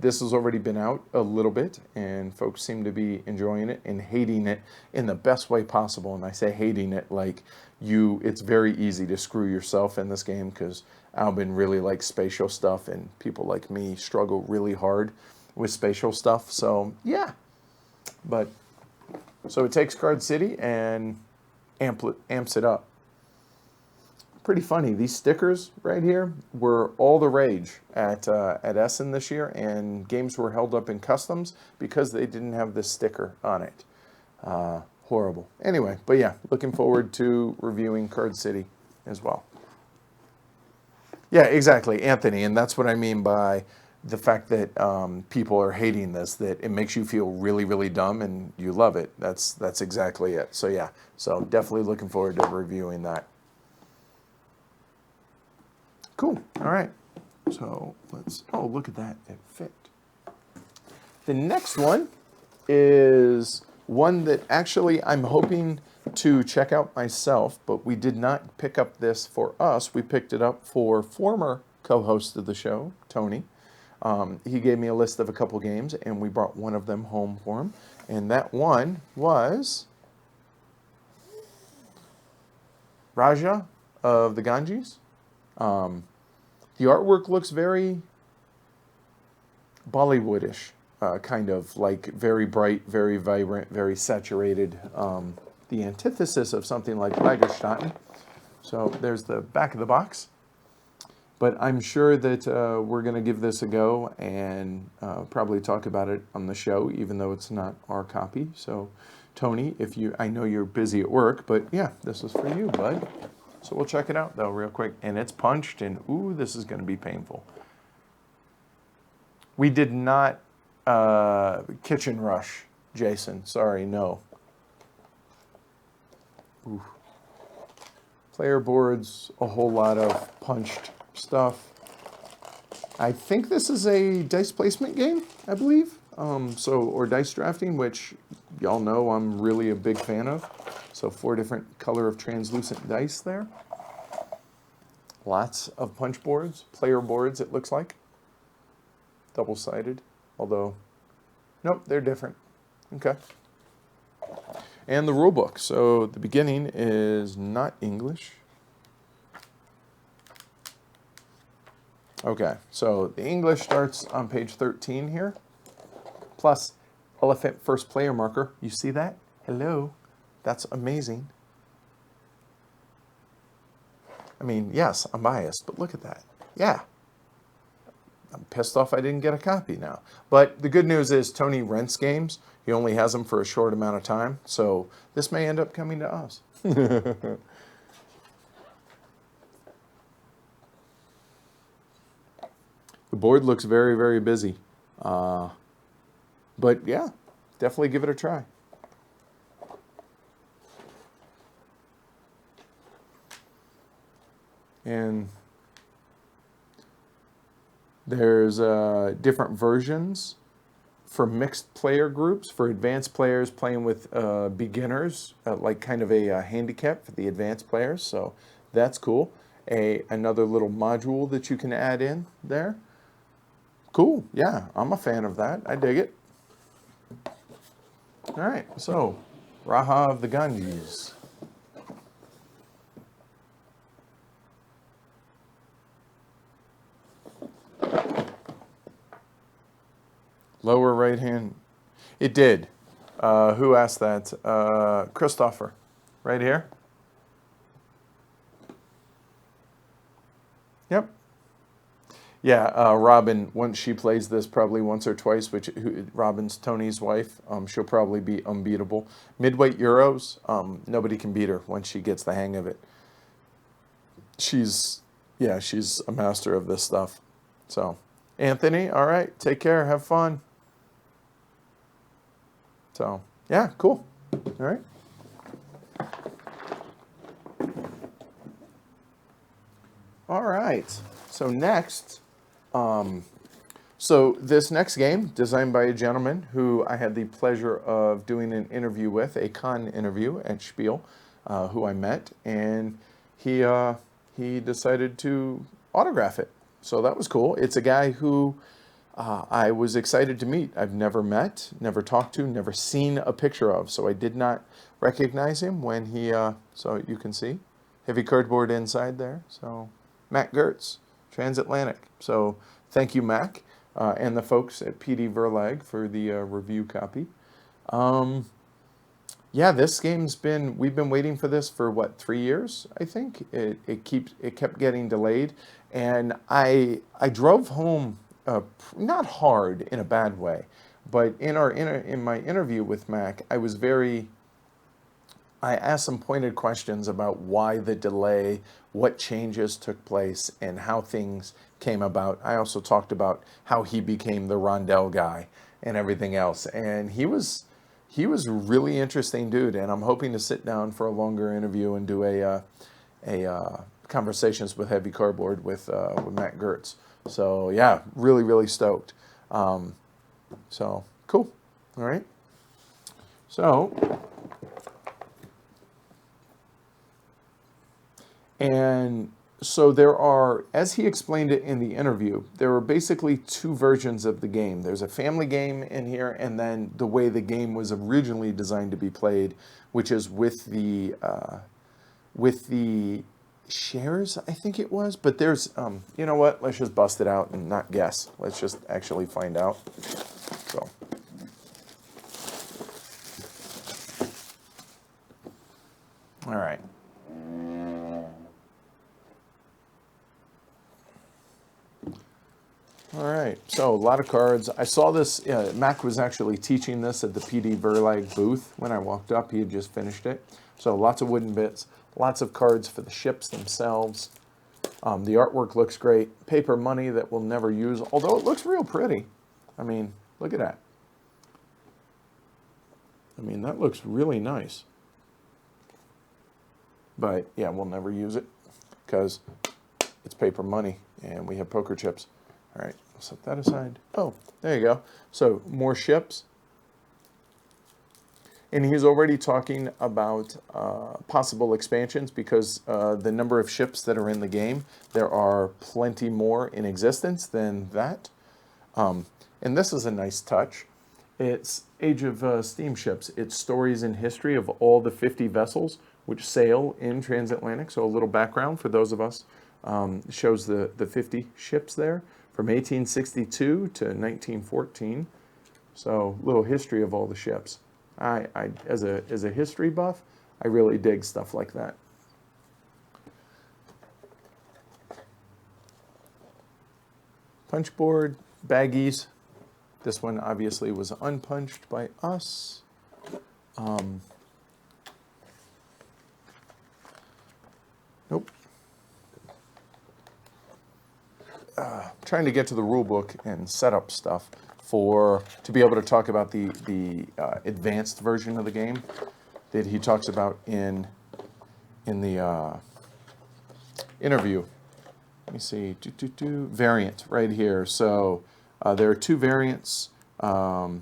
this has already been out a little bit, and folks seem to be enjoying it and hating it in the best way possible. And I say hating it like it's very easy to screw yourself in this game because Alban really likes spatial stuff, and people like me struggle really hard with spatial stuff. So, yeah. But, so it takes Card City and amps it up. Pretty funny. These stickers right here were all the rage at Essen this year, and games were held up in customs because they didn't have this sticker on it. Horrible. Anyway, but yeah, looking forward to reviewing Card City as well. Yeah, exactly, Anthony, and that's what I mean by the fact that people are hating this, that it makes you feel really, really dumb and you love it. That's exactly it. So yeah, so definitely looking forward to reviewing that. Cool. All right. So oh, look at that. It fit. The next one is one that actually I'm hoping to check out myself, but we did not pick up this for us. We picked it up for former co-host of the show, Tony. He gave me a list of a couple games, and we brought one of them home for him. And that one was Raja of the Ganges. The artwork looks very Bollywoodish, kind of like very bright, very vibrant, very saturated. The antithesis of something like Laggerten. So there's the back of the box. But I'm sure that we're going to give this a go and probably talk about it on the show, even though it's not our copy. So, Tony, I know you're busy at work, but yeah, this is for you, bud. So we'll check it out, though, real quick. And it's punched, and ooh, this is going to be painful. We did not kitchen rush, Jason. Sorry, no. Ooh. Player boards, a whole lot of punched stuff. I think this is a dice placement game, I believe. Or dice drafting, which y'all know I'm really a big fan of. So 4 different color of translucent dice there. Lots of punch boards, player boards, it looks like. Double-sided, although, nope, they're different. Okay. And the rule book. So the beginning is not English. Okay, so the English starts on page 13 here. Plus, elephant first player marker. You see that? Hello. That's amazing. I mean, yes, I'm biased, but look at that. Yeah. I'm pissed off I didn't get a copy now. But the good news is Tony rents games. He only has them for a short amount of time. So this may end up coming to us. The board looks very, very busy. But yeah, definitely give it a try. And there's different versions for mixed player groups, for advanced players playing with beginners, like kind of a handicap for the advanced players. So that's cool. Another little module that you can add in there. Cool. Yeah, I'm a fan of that. I dig it. All right. So, Raha of the Ganges. Lower right hand. It did. Who asked that? Christopher. Right here. Yep. Yeah, Robin, once she plays this probably once or twice, Robin's Tony's wife, she'll probably be unbeatable. Midweight Euros, nobody can beat her once she gets the hang of it. She's a master of this stuff. So, Anthony, all right, take care, have fun. So, yeah, cool. All right. All right. So next, so this next game, designed by a gentleman who I had the pleasure of doing an interview with, a con interview at Spiel, who I met, and he decided to autograph it. So that was cool. It's a guy who I was excited to meet. I've never met, never talked to, never seen a picture of. So I did not recognize him when he, so you can see, heavy cardboard inside there. So Mac Gertz, Transatlantic. So thank you, Mac, and the folks at PD Verlag for the review copy. Yeah, this game's we've been waiting for this for what, 3 years, I think? It kept getting delayed. And I drove home, not hard in a bad way, but in my interview with Mac, I asked some pointed questions about why the delay, what changes took place, and how things came about. I also talked about how he became the Rondell guy and everything else. And he was a really interesting dude, and I'm hoping to sit down for a longer interview and do a conversations with heavy cardboard with Matt Gertz. So yeah, really, really stoked. So cool. All right. So. And so there are, as he explained it in the interview, there are basically 2 versions of the game. There's a family game in here, and then the way the game was originally designed to be played, which is with the shares, I think it was. But there's, you know what? Let's just bust it out and not guess. Let's just actually find out. So. All right. All right, so a lot of cards. I saw this, Mac was actually teaching this at the PD Verlag booth when I walked up. He had just finished it. So lots of wooden bits, lots of cards for the ships themselves. The artwork looks great. Paper money that we'll never use, although it looks real pretty. I mean, look at that. I mean, that looks really nice. But yeah, we'll never use it because it's paper money and we have poker chips. All right, I'll set that aside. Oh, there you go. So more ships. And he's already talking about possible expansions because the number of ships that are in the game, there are plenty more in existence than that. And this is a nice touch. It's Age of Steamships. It's stories and history of all the 50 vessels which sail in Transatlantic. So a little background for those of us. Shows the 50 ships there from 1862 to 1914. So a little history of all the ships. I as a history buff, I really dig stuff like that. Punch board, baggies. This one obviously was unpunched by us. Nope. Trying to get to the rule book and set up stuff to be able to talk about the advanced version of the game that he talks about in the interview. Let me see, variant right here. So there are two variants. The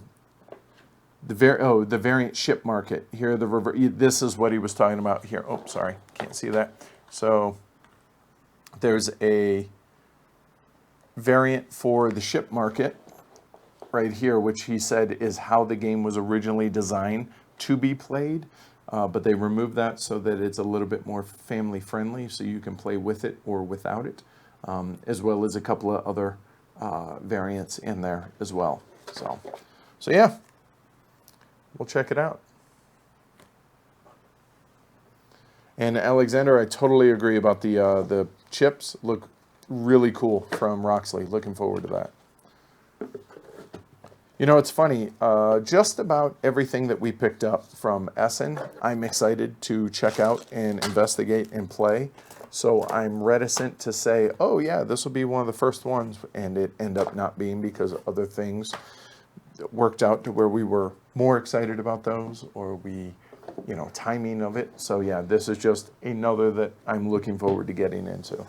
variant ship market here. This is what he was talking about here. Oh, sorry, can't see that. So there's a variant for the ship market right here, which he said is how the game was originally designed to be played, but they removed that so that it's a little bit more family friendly, so you can play with it or without it, as well as a couple of other variants in there as well. So yeah, we'll check it out. And Alexander, I totally agree about the chips. Look really cool from Roxley. Looking forward to that. You know, it's funny. Just about everything that we picked up from Essen, I'm excited to check out and investigate and play. So I'm reticent to say, oh yeah, this will be one of the first ones, and it end up not being because other things worked out to where we were more excited about those, or timing of it. So yeah, this is just another that I'm looking forward to getting into.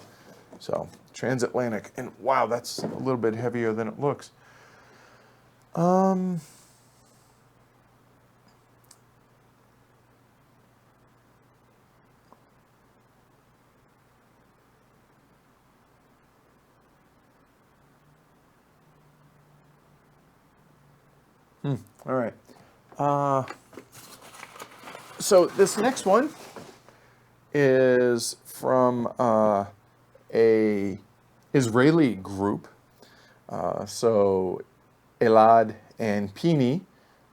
So Transatlantic, and wow, that's a little bit heavier than it looks. All right. So this next one is from a Israeli group. So Elad and Pini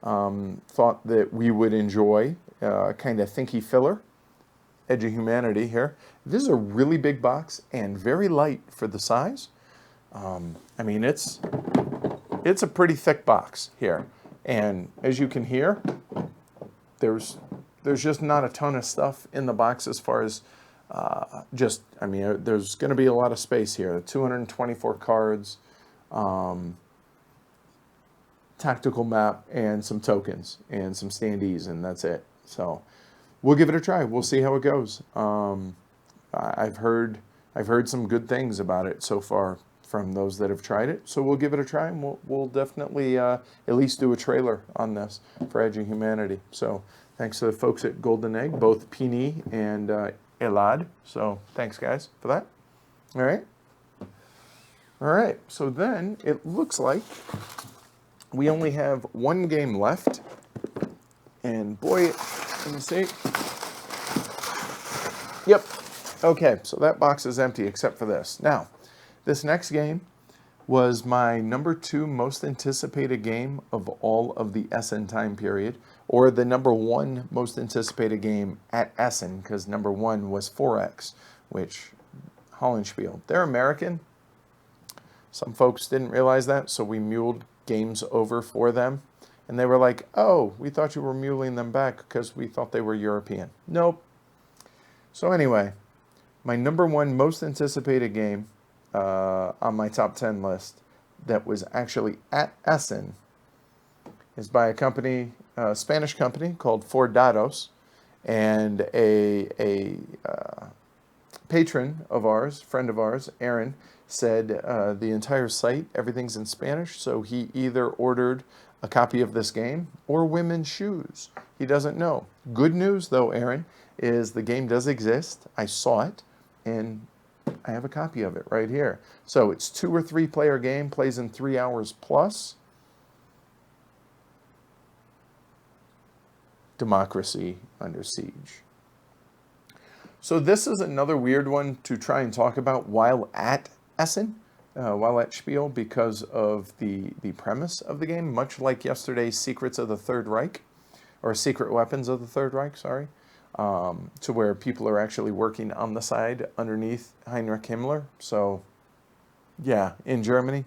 thought that we would enjoy kind of thinky filler, Edge of Humanity here. This is a really big box and very light for the size. I mean, it's a pretty thick box here. And as you can hear, there's just not a ton of stuff in the box as far as there's going to be a lot of space here. 224 cards, tactical map, and some tokens and some standees, and that's it. So we'll give it a try. We'll see how it goes. I've heard some good things about it so far from those that have tried it. So we'll give it a try, and we'll definitely at least do a trailer on this for Edge of Humanity. So thanks to the folks at Golden Egg, both Pini and Elad. So thanks, guys, for that. All right. So then it looks like we only have one game left. And boy, let me see. Yep, Okay, so that box is empty except for this. Now, this next game was my number 2 most anticipated game of all of the Essen time period, or the number 1 most anticipated game at Essen, because number 1 was 4X, which, Spiel. They're American. Some folks didn't realize that, so we muled games over for them. And they were like, oh, we thought you were muling them back because we thought they were European. Nope. So anyway, my number 1 most anticipated game on my top 10 list that was actually at Essen is by a company, a Spanish company called Four Dados, and a patron of ours, friend of ours, Aaron, said the entire site, everything's in Spanish, so he either ordered a copy of this game or women's shoes. He doesn't know. Good news, though, Aaron, is the game does exist. I saw it, and I have a copy of it right here. So it's 2 or 3 player game, plays in 3 hours plus. Democracy Under Siege. So this is another weird one to try and talk about while at Essen, while at Spiel, because of the premise of the game, much like yesterday's Secrets of the Third Reich, or Secret Weapons of the Third Reich, sorry, to where people are actually working on the side underneath Heinrich Himmler. So, yeah, in Germany.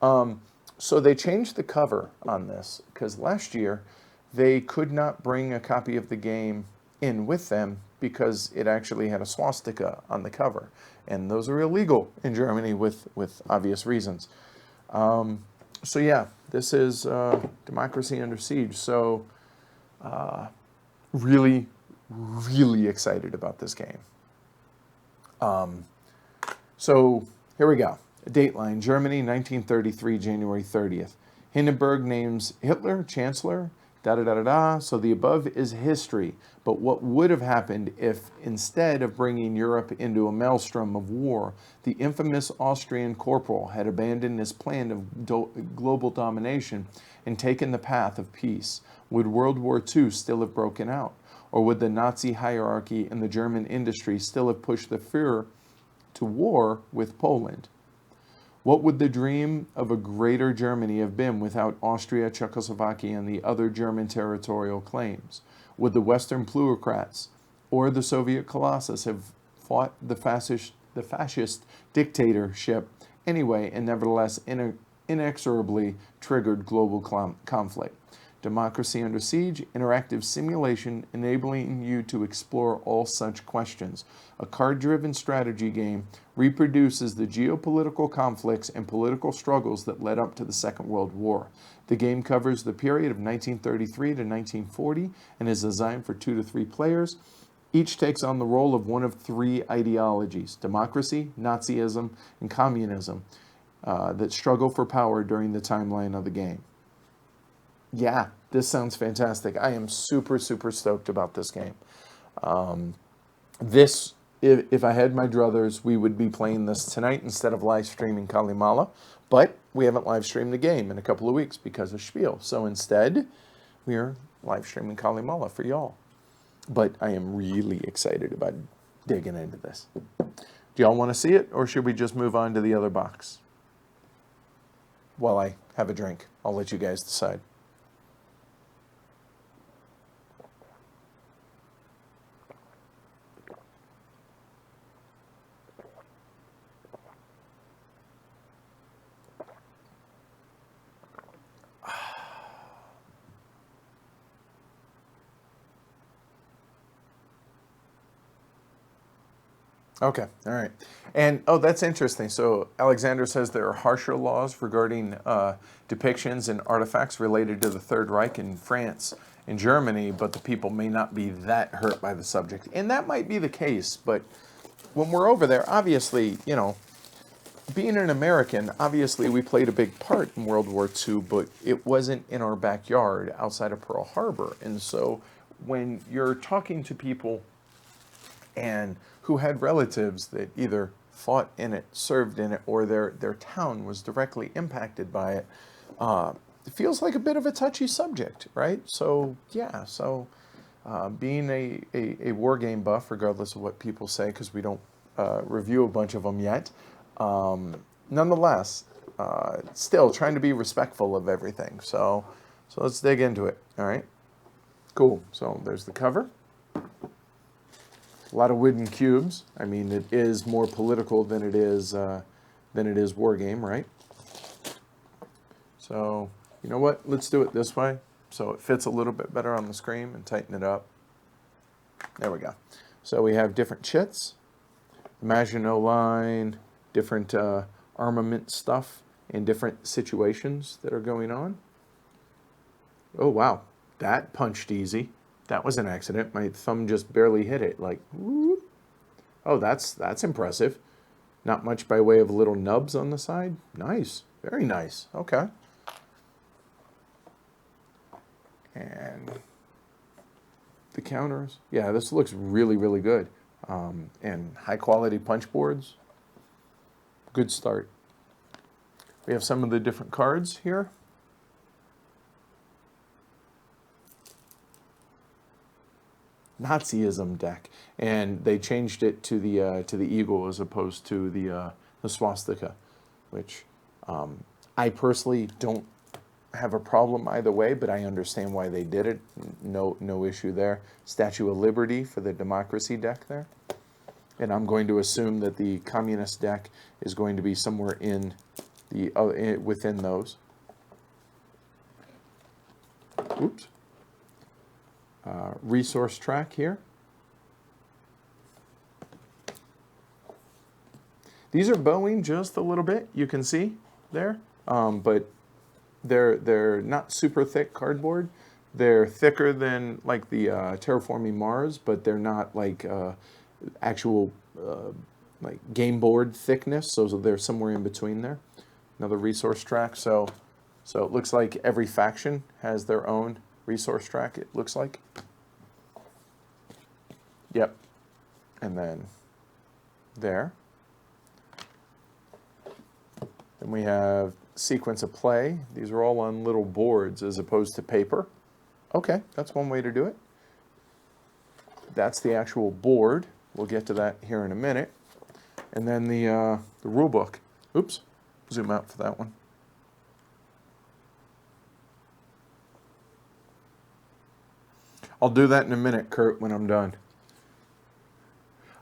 So they changed the cover on this, because last year they could not bring a copy of the game in with them because it actually had a swastika on the cover. And those are illegal in Germany with obvious reasons. So yeah, this is Democracy Under Siege. So really, really excited about this game. So here we go. Dateline, Germany, 1933, January 30th. Hindenburg names Hitler Chancellor, da-da-da-da-da. So the above is history. But what would have happened if, instead of bringing Europe into a maelstrom of war, the infamous Austrian corporal had abandoned his plan of global domination and taken the path of peace? Would World War II still have broken out? Or would the Nazi hierarchy and the German industry still have pushed the Führer to war with Poland? What would the dream of a greater Germany have been without Austria, Czechoslovakia, and the other German territorial claims? Would the Western plutocrats or the Soviet Colossus have fought the fascist dictatorship anyway and nevertheless inexorably triggered global conflict? Democracy Under Siege, interactive simulation enabling you to explore all such questions. A card-driven strategy game reproduces the geopolitical conflicts and political struggles that led up to the Second World War. The game covers the period of 1933 to 1940 and is designed for 2 to 3 players. Each takes on the role of one of 3 ideologies: democracy, Nazism, and communism, that struggle for power during the timeline of the game. Yeah, this sounds fantastic. I am super, super stoked about this game. If I had my druthers, we would be playing this tonight instead of live streaming Kalimala, but we haven't live streamed the game in a couple of weeks because of Spiel. So instead, we are live streaming Kalimala for y'all. But I am really excited about digging into this. Do y'all want to see it, or should we just move on to the other box? While I have a drink, I'll let you guys decide. Okay, all right. And, oh, that's interesting. So Alexander says there are harsher laws regarding depictions and artifacts related to the Third Reich in France and Germany, but the people may not be that hurt by the subject. And that might be the case, but when we're over there, obviously, you know, being an American, obviously we played a big part in World War II, but it wasn't in our backyard outside of Pearl Harbor. And so when you're talking to people and who had relatives that either fought in it, served in it, or their town was directly impacted by it, it feels like a bit of a touchy subject, right? So, yeah, so being a war game buff, regardless of what people say, because we don't review a bunch of them yet, nonetheless, still trying to be respectful of everything. So let's dig into it. All right, cool. So there's the cover. A lot of wooden cubes. I mean, it is more political than it is war game, right? So you know what? Let's do it this way, so it fits a little bit better on the screen, and tighten it up. There we go. So we have different chits, Maginot Line, different armament stuff in different situations that are going on. Oh wow, that punched easy. That was an accident. My thumb just barely hit it. Like, whoop. Oh, that's impressive. Not much by way of little nubs on the side. Nice, very nice. Okay. And the counters. Yeah, this looks really, really good. And high quality punch boards. Good start. We have some of the different cards here. Nazism deck, and they changed it to the eagle as opposed to the swastika, which I personally don't have a problem either way, but I understand why they did it. No issue there. Statue of Liberty for the democracy deck there, and I'm going to assume that the communist deck is going to be somewhere in the within those. Oops. Resource track here. These are bowing just a little bit, you can see there, but they're not super thick cardboard. They're thicker than like the Terraforming Mars, but they're not like actual like game board thickness. So they're somewhere in between there. Another resource track. So it looks like every faction has their own resource track, it looks like. Yep. And then there. Then we have sequence of play. These are all on little boards as opposed to paper. Okay, that's one way to do it. That's the actual board. We'll get to that here in a minute. And then the rule book. Oops, zoom out for that one. I'll do that in a minute, Kurt, when I'm done.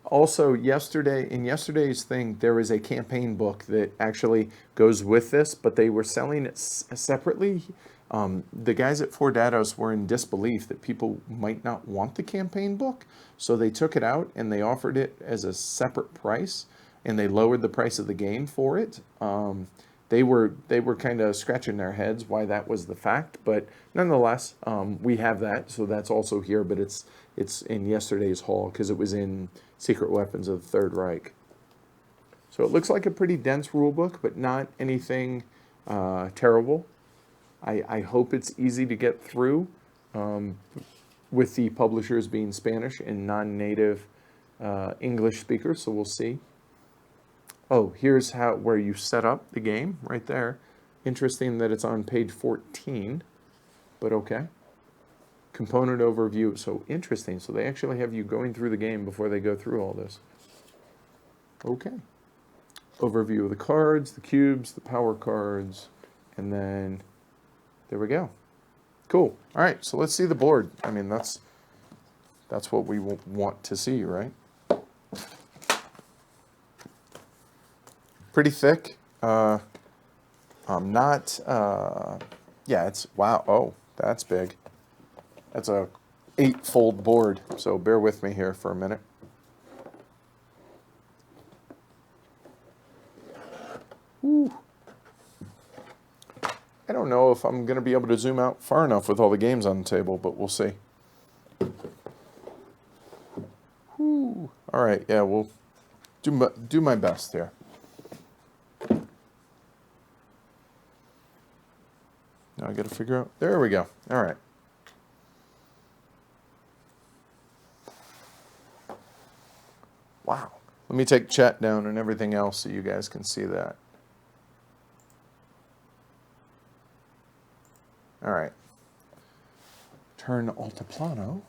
Also, in yesterday's thing, there is a campaign book that actually goes with this, but they were selling it separately. The guys at Four Dados were in disbelief that people might not want the campaign book, so they took it out and they offered it as a separate price, and they lowered the price of the game for it. They were kind of scratching their heads why that was the fact, but nonetheless, we have that, so that's also here. But it's in yesterday's haul because it was in Secret Weapons of the Third Reich. So it looks like a pretty dense rule book, but not anything terrible. I hope it's easy to get through, with the publishers being Spanish and non-native English speakers. So we'll see. Oh, here's where you set up the game right there. Interesting that it's on page 14, but okay. Component overview. So interesting. So they actually have you going through the game before they go through all this. Okay. Overview of the cards, the cubes, the power cards, and then there we go. Cool. All right, so let's see the board. I mean, that's what we want to see, right? Pretty thick. Yeah, it's, wow, oh, that's big. That's a 8-fold board, so bear with me here for a minute. Whew. I don't know if I'm going to be able to zoom out far enough with all the games on the table, but we'll see. Whew. All right, yeah, we'll do my best here. Now I got to figure out. There we go. All right. Wow. Let me take chat down and everything else so you guys can see that. All right. Turn Altiplano.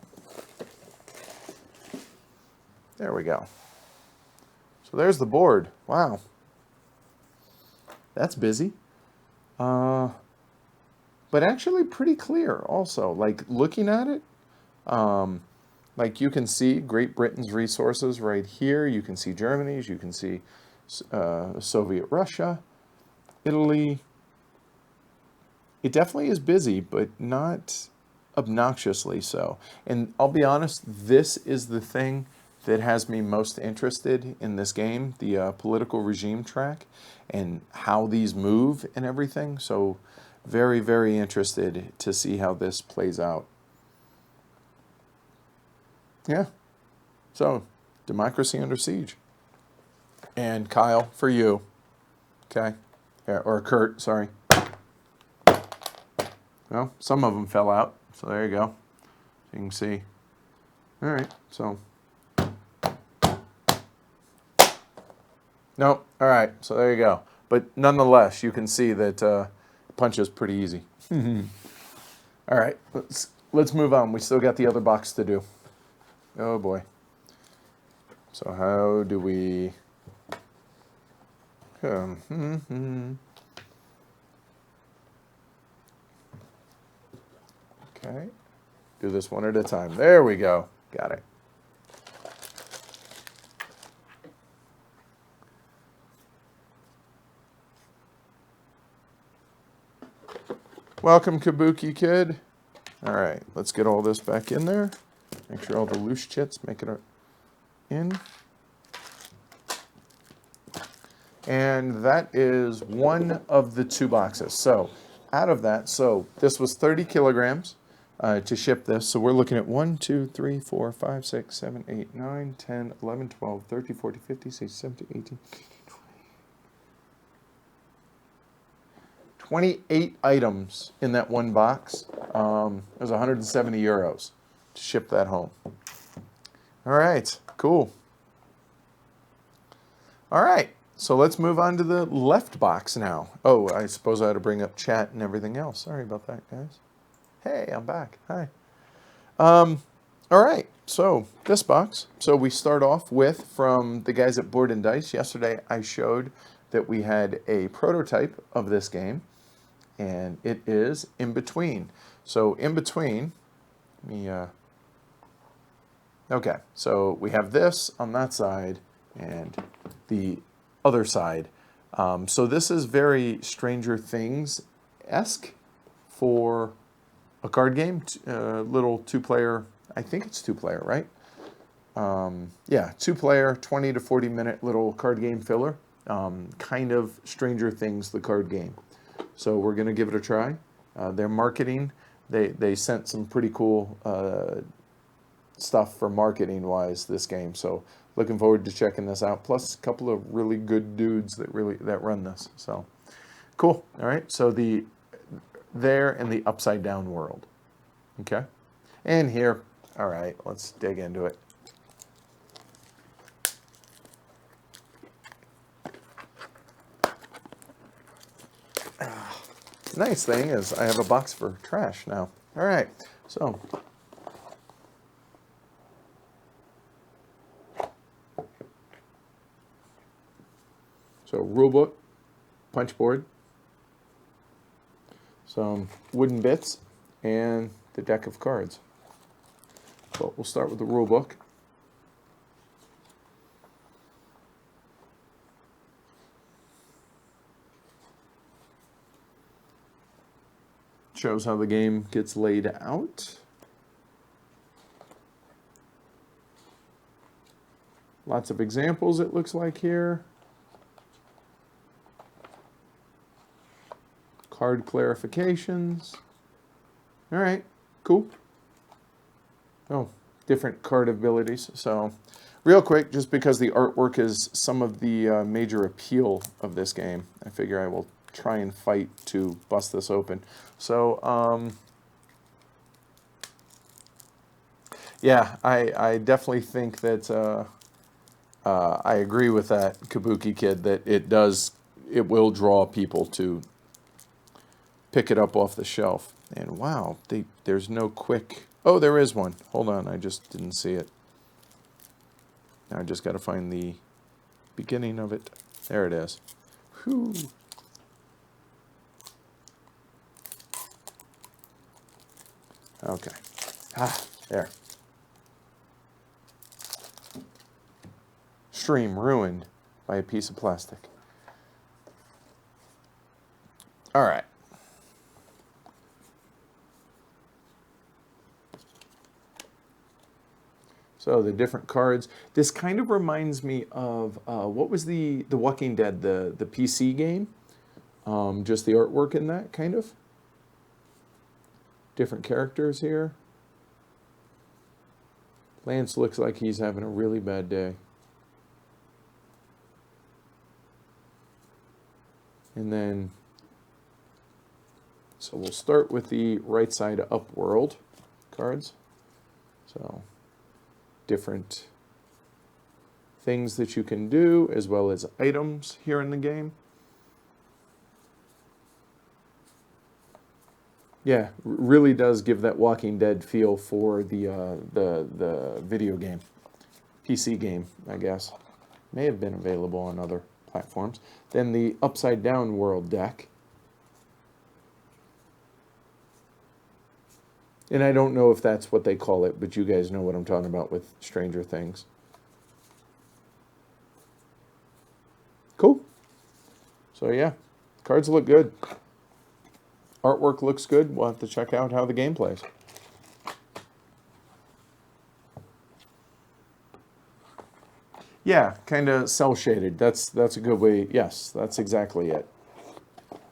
There we go. So there's the board. Wow. That's busy. But actually pretty clear also. Like looking at it, like you can see Great Britain's resources right here. You can see Germany's. You can see Soviet Russia, Italy. It definitely is busy, but not obnoxiously so. And I'll be honest, this is the thing that has me most interested in this game, the political regime track and how these move and everything. So very, very interested to see how this plays out. Yeah. So, democracy under siege. And Kyle, for you. Okay. Or Kurt, sorry. Well, some of them fell out. So there you go. You can see. All right. So. Nope. All right. So there you go. But nonetheless, you can see that punch is pretty easy. All right. Let's move on. We still got the other box to do. Oh boy. So how do we... Okay. Do this one at a time. There we go. Got it. Welcome, Kabuki Kid. All right, let's get all this back in there. Make sure all the loose chits make it in. And that is one of the two boxes. So out of that, so this was 30 kilograms to ship this. So we're looking at 1, 2, 3, 4, 5, 6, 7, 8, 9, 10, 11, 12, 13, 14, 15, 16, 17, 18, 28 items in that one box. It was 170 euros to ship that home. All right, cool. All right, so let's move on to the left box now. Oh, I suppose I had to bring up chat and everything else. Sorry about that, guys. Hey, I'm back. Hi. All right, so this box. So we start off with, from the guys at Board and Dice. Yesterday I showed that we had a prototype of this game, and it is InBetween. So InBetween, okay, so we have this on that side and the other side. So this is very Stranger Things-esque for a card game, little two-player, I think it's two-player, right? Yeah, two-player, 20 to 40-minute little card game filler, kind of Stranger Things, the card game. So we're going to give it a try. Their marketing, they sent some pretty cool stuff for marketing-wise this game. So looking forward to checking this out. Plus a couple of really good dudes that run this. So cool. All right. So there in the upside down world. Okay. And here. All right. Let's dig into it. Nice thing is I have a box for trash now. All right, so rulebook, punch board, some wooden bits, and the deck of cards. But we'll start with the rulebook. Shows how the game gets laid out. Lots of examples, it looks like here. Card clarifications. All right, cool. Oh, different card abilities. So real quick, just because the artwork is some of the major appeal of this game, I figure I will try and fight to bust this open. So, yeah, I definitely think that I agree with that, Kabuki Kid, that it will draw people to pick it up off the shelf. And wow, there's no quick, oh, there is one. Hold on, I just didn't see it. Now I just got to find the beginning of it. There it is. Whew. Okay. There. Stream ruined by a piece of plastic. All right. So the different cards. This kind of reminds me of what was the Walking Dead, the PC game? Just the artwork in that, kind of. Different characters here. Lance looks like he's having a really bad day. And then, so we'll start with the right side up world cards. So different things that you can do, as well as items here in the game. Yeah, really does give that Walking Dead feel for the video game, PC game, I guess. May have been available on other platforms. Then the Upside Down World deck. And I don't know if that's what they call it, but you guys know what I'm talking about with Stranger Things. Cool. So yeah, cards look good. Artwork looks good. We'll have to check out how the game plays. Yeah, kind of cell shaded. That's a good way. Yes, that's exactly it.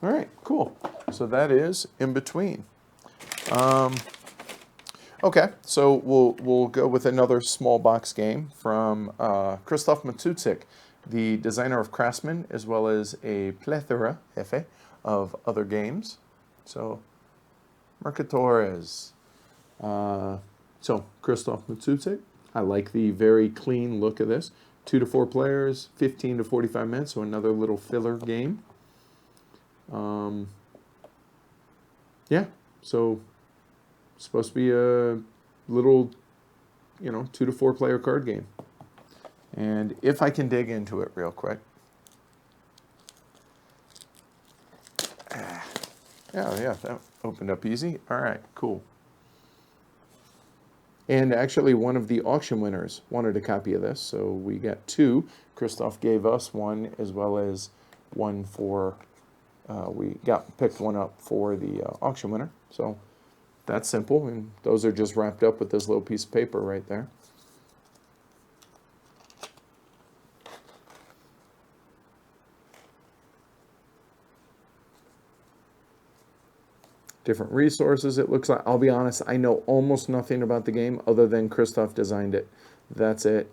All right, cool. So that is InBetween. Okay, so we'll go with another small box game from Krzysztof Matuczyk, the designer of Craftsmen, as well as a plethora of other games. So, Mercatores. So, Krzysztof Matuczyk. I like the very clean look of this. 2 to 4 players, 15 to 45 minutes, so another little filler game. Yeah, so supposed to be a little, 2 to 4 player card game. And if I can dig into it real quick. Yeah, that opened up easy. All right, cool. And actually, one of the auction winners wanted a copy of this, so we got 2. Krzysztof gave us one, as well as one for, we picked one up for the auction winner. So that's simple, and those are just wrapped up with this little piece of paper right there. Different resources, it looks like. I'll be honest, I know almost nothing about the game other than Krzysztof designed it. That's it.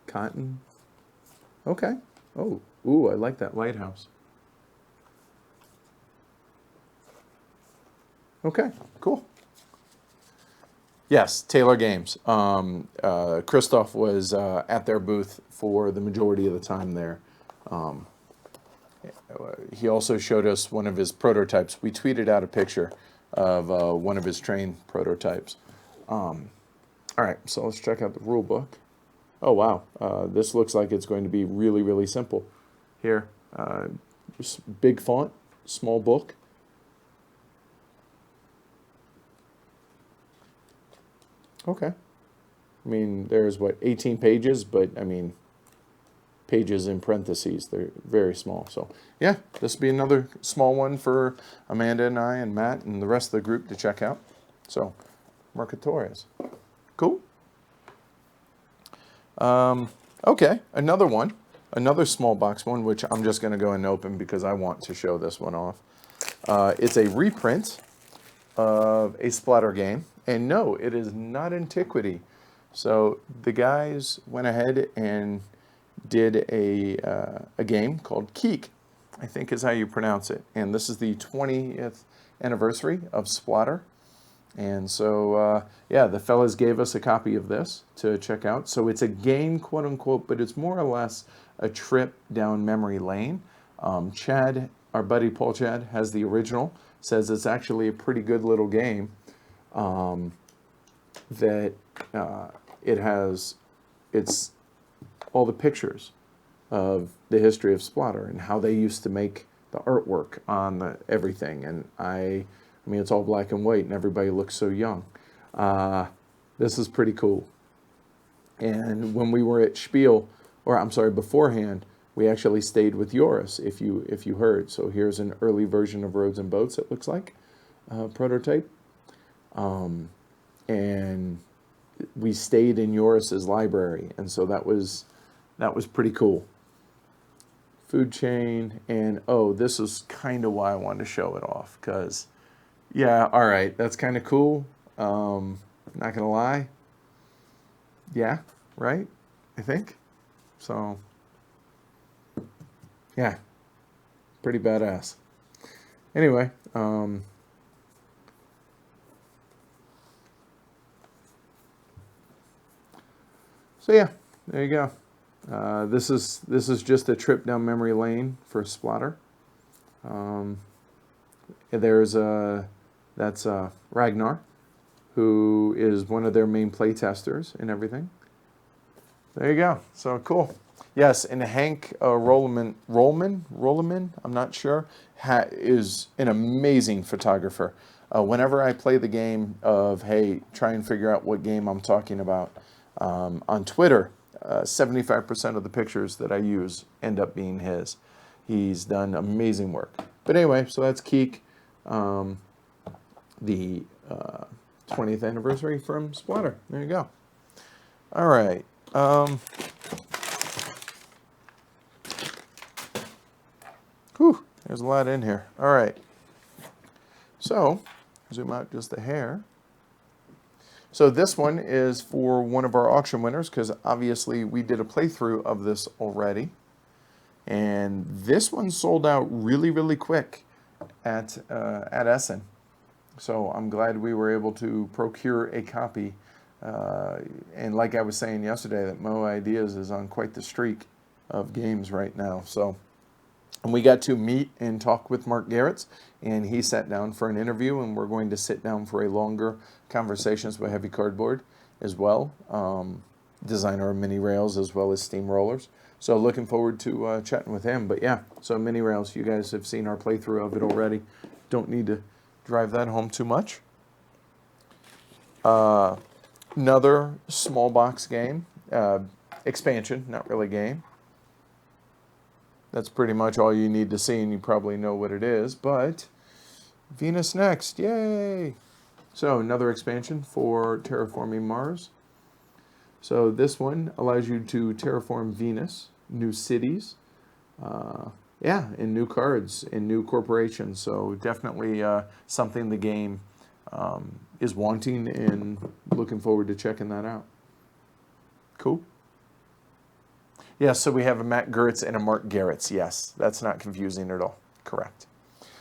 Cotton. Okay. Oh, ooh, I like that lighthouse. Okay, cool. Yes, Taylor Games. Krzysztof was at their booth for the majority of the time there. He also showed us one of his prototypes. We tweeted out a picture of one of his train prototypes. All right, so let's check out the rule book. Oh, wow. This looks like it's going to be really, really simple. Here, big font, small book. Okay. I mean, there's, 18 pages, but, I mean, pages in parentheses. They're very small. So, yeah, this will be another small one for Amanda and I and Matt and the rest of the group to check out. So, Mercatores. Cool. Okay, another one. Another small box one, which I'm just going to go and open because I want to show this one off. It's a reprint of a splatter game. And no, it is not Antiquity. So the guys went ahead and did a game called Keek, I think is how you pronounce it. And this is the 20th anniversary of Splatter. And so, yeah, the fellas gave us a copy of this to check out. So it's a game, quote unquote, but it's more or less a trip down memory lane. Chad, our buddy Paul Chad, has the original, says it's actually a pretty good little game. that it's all the pictures of the history of Splatter and how they used to make the artwork on everything. And I mean, it's all black and white, and everybody looks so young. This is pretty cool. And when we were at Spiel, or I'm sorry, beforehand, we actually stayed with Joris, if you heard. So here's an early version of Roads and Boats, it looks like, prototype. And we stayed in Joris's library, and so that was pretty cool. Food chain, and oh, this is kind of why I wanted to show it off, because, yeah, all right, that's kind of cool. Not gonna lie. Yeah, right? I think. So, yeah, pretty badass. Anyway, so yeah, there you go. This is just a trip down memory lane for Splatter. That's Ragnar, who is one of their main playtesters and everything. There you go. So cool. Yes, and Hank Rolleman, I'm not sure, is an amazing photographer. Whenever I play the game of, hey, try and figure out what game I'm talking about, on Twitter, 75% of the pictures that I use end up being his. He's done amazing work. But anyway, so that's Keek, the 20th anniversary from Splatter. There you go. All right. Whew, there's a lot in here. All right. So, zoom out just a hair. So this one is for one of our auction winners, because obviously we did a playthrough of this already. And this one sold out really, really quick at Essen. So I'm glad we were able to procure a copy. And like I was saying yesterday, that Mo Ideas is on quite the streak of games right now. So, and we got to meet and talk with Mark Garretts, and he sat down for an interview, and we're going to sit down for a longer conversations with Heavy Cardboard as well, designer of mini rails as well as steam rollers. So looking forward to chatting with him. But yeah, so mini rails, you guys have seen our playthrough of it already. Don't need to drive that home too much. Another small box game, expansion, not really game. That's pretty much all you need to see, and you probably know what it is, but Venus Next, yay! So another expansion for terraforming Mars. So this one allows you to terraform Venus, new cities, yeah, and new cards, and new corporations. So definitely something the game is wanting, and looking forward to checking that out. Cool. Yeah, so we have a Matt Gerritz and a Mark Garretts. Yes, that's not confusing at all. Correct.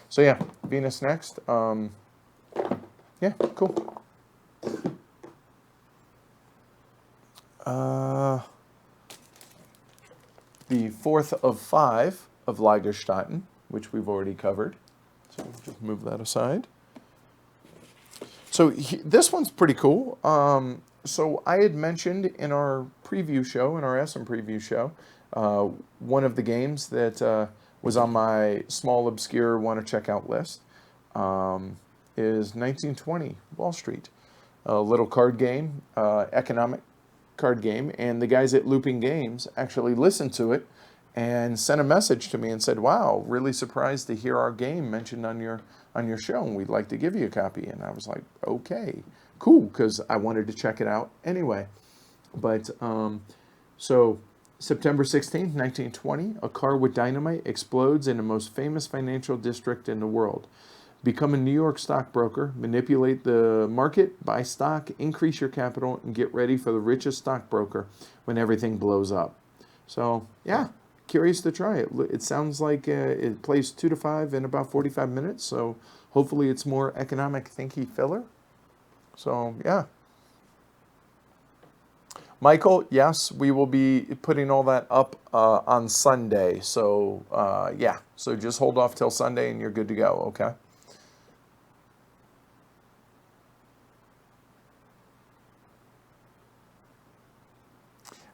So yeah, Venus Next. Yeah, cool. The fourth of 5 of Lagerstätten, which we've already covered. So we'll just move that aside. So this one's pretty cool. So I had mentioned in our preview show, in our Essen preview show, one of the games that was on my small, obscure, want to check out list is 1920 Wall Street. A little card game, economic card game, and the guys at Looping Games actually listened to it and sent a message to me and said, wow, really surprised to hear our game mentioned on your show, and we'd like to give you a copy. And I was like, okay, cool, because I wanted to check it out anyway. But so September 16th, 1920, a car with dynamite explodes in the most famous financial district in the world. Become a New York stockbroker, manipulate the market, buy stock, increase your capital, and get ready for the richest stockbroker when everything blows up. So, yeah, curious to try it. It sounds like it plays 2 to 5 in about 45 minutes, so hopefully it's more economic thinky filler. So, yeah. Michael, yes, we will be putting all that up on Sunday. So, yeah, so just hold off till Sunday and you're good to go, okay?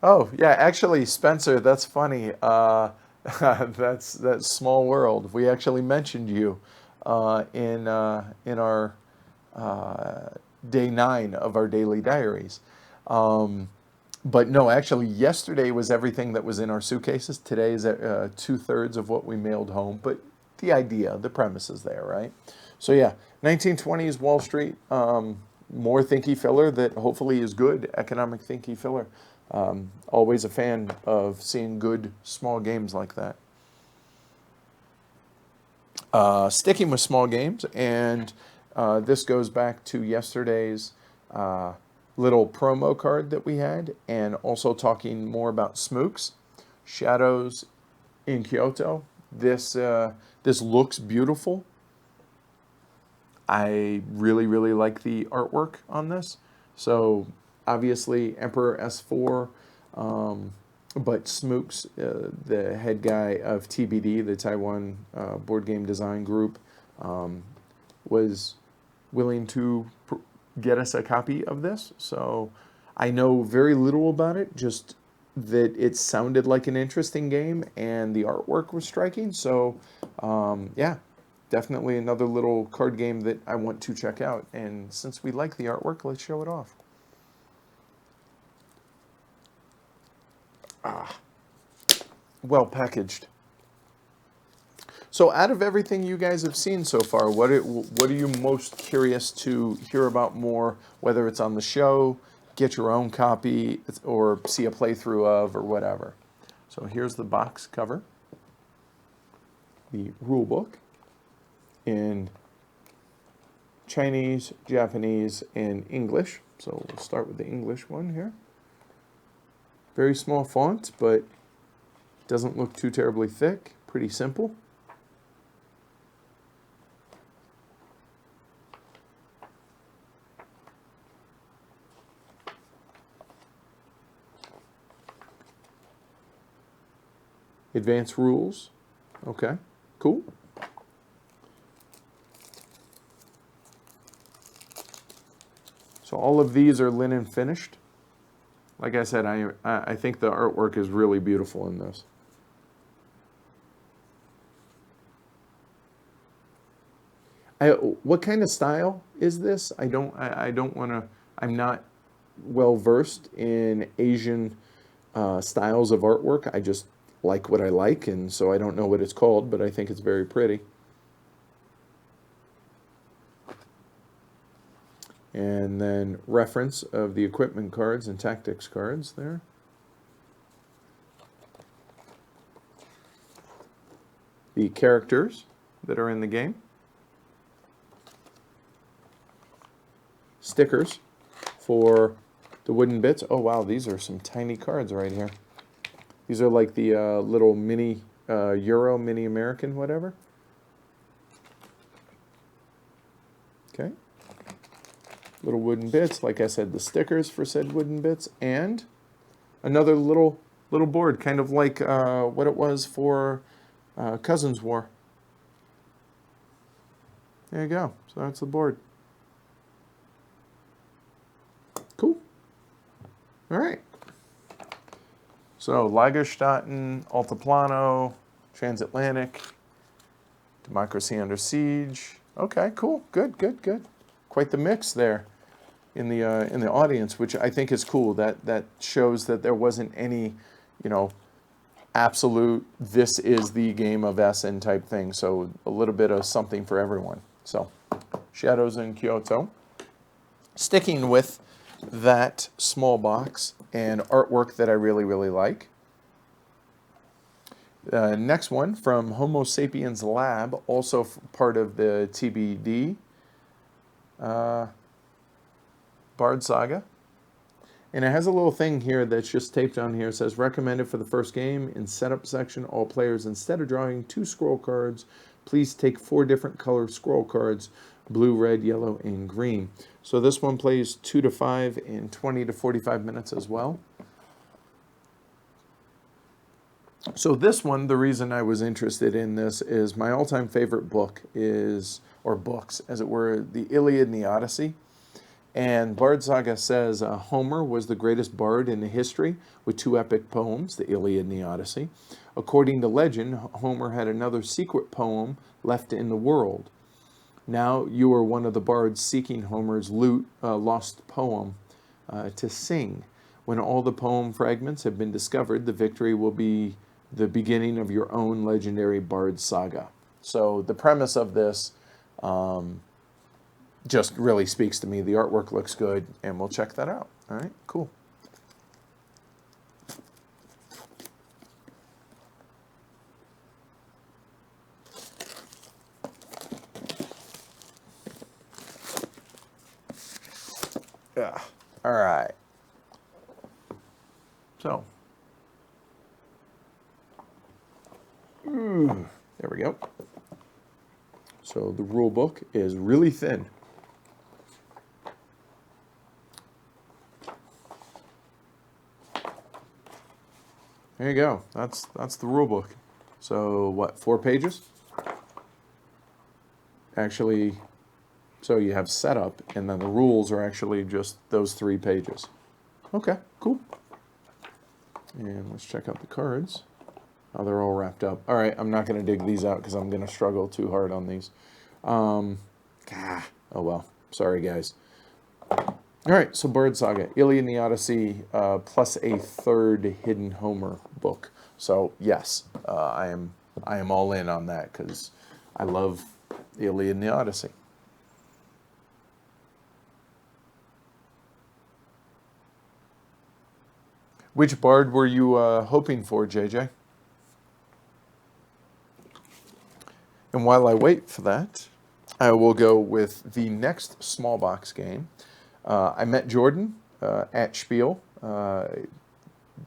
Oh, yeah, actually, Spencer, that's funny. That's Small World. We actually mentioned you in our day 9 of our daily diaries. Um, but no, actually, yesterday was everything that was in our suitcases. Today is 2/3 of what we mailed home. But the idea, the premise is there, right? So yeah, 1920s Wall Street, more thinky filler that hopefully is good economic thinky filler. Always a fan of seeing good small games like that. Sticking with small games, and this goes back to yesterday's uh, little promo card that we had, and also talking more about Smooks, Shadows in Kyoto. This looks beautiful. I really, really like the artwork on this. So obviously Emperor S4, but Smooks, the head guy of TBD, the Taiwan board game design group, was willing to get us a copy of this. So I know very little about it, just that it sounded like an interesting game and the artwork was striking. So yeah, definitely another little card game that I want to check out. And since we like the artwork, let's show it off. Well packaged. So out of everything you guys have seen so far, what are you most curious to hear about more, whether it's on the show, get your own copy, or see a playthrough of, or whatever? So here's the box cover, the rule book in Chinese, Japanese, and English. So we'll start with the English one here. Very small font, but doesn't look too terribly thick. Pretty simple. Advanced rules. Okay, cool. So all of these are linen finished. Like I said, I think the artwork is really beautiful in this. What kind of style is this? I don't want to. I'm not well versed in Asian styles of artwork. I just like what I like, and so I don't know what it's called, but I think it's very pretty. And then reference of the equipment cards and tactics cards there. The characters that are in the game. Stickers for the wooden bits. Oh wow, these are some tiny cards right here. These are like the little mini Euro, mini American, whatever. Okay. Little wooden bits. Like I said, the stickers for said wooden bits. And another little board, kind of like what it was for Cousins War. There you go. So that's the board. Cool. All right. So Laggerten, Altiplano, Transatlantic, Democracy Under Siege. Okay, cool, good, good, good. Quite the mix there in the audience, which I think is cool. That shows that there wasn't any, absolute this is the game of Essen type thing. So a little bit of something for everyone. So Shadows in Kyoto. Sticking with that small box and artwork that I really, really like. Next one from Homo Sapiens Lab, also part of the TBD. Bard Saga. And it has a little thing here that's just taped on here. It says, recommended for the first game. In setup section, all players, instead of drawing 2 scroll cards, please take 4 different color scroll cards, blue, red, yellow, and green. So this one plays 2 to 5 in 20 to 45 minutes as well. So this one, the reason I was interested in this is my all-time favorite book is, or books, as it were, the Iliad and the Odyssey. And Bard Saga says Homer was the greatest bard in history with 2 epic poems, the Iliad and the Odyssey. According to legend, Homer had another secret poem left in the world. Now you are one of the bards seeking Homer's lost poem to sing. When all the poem fragments have been discovered, the victory will be the beginning of your own legendary bard saga. So the premise of this just really speaks to me. The artwork looks good, and we'll check that out. All right, cool. Yeah. All right. So, there we go. So the rule book is really thin. There you go. That's the rule book. So what, 4 pages? Actually, so you have setup, and then the rules are actually just those 3 pages. Okay, cool. And let's check out the cards. Oh, they're all wrapped up. All right, I'm not going to dig these out because I'm going to struggle too hard on these. Oh well. Sorry, guys. All right, so Bard Saga, Iliad and the Odyssey, plus a 3rd Hidden Homer book. So yes, I am all in on that because I love the Iliad and the Odyssey. Which bard were you hoping for, JJ? And while I wait for that, I will go with the next small box game. I met Jordan at Spiel,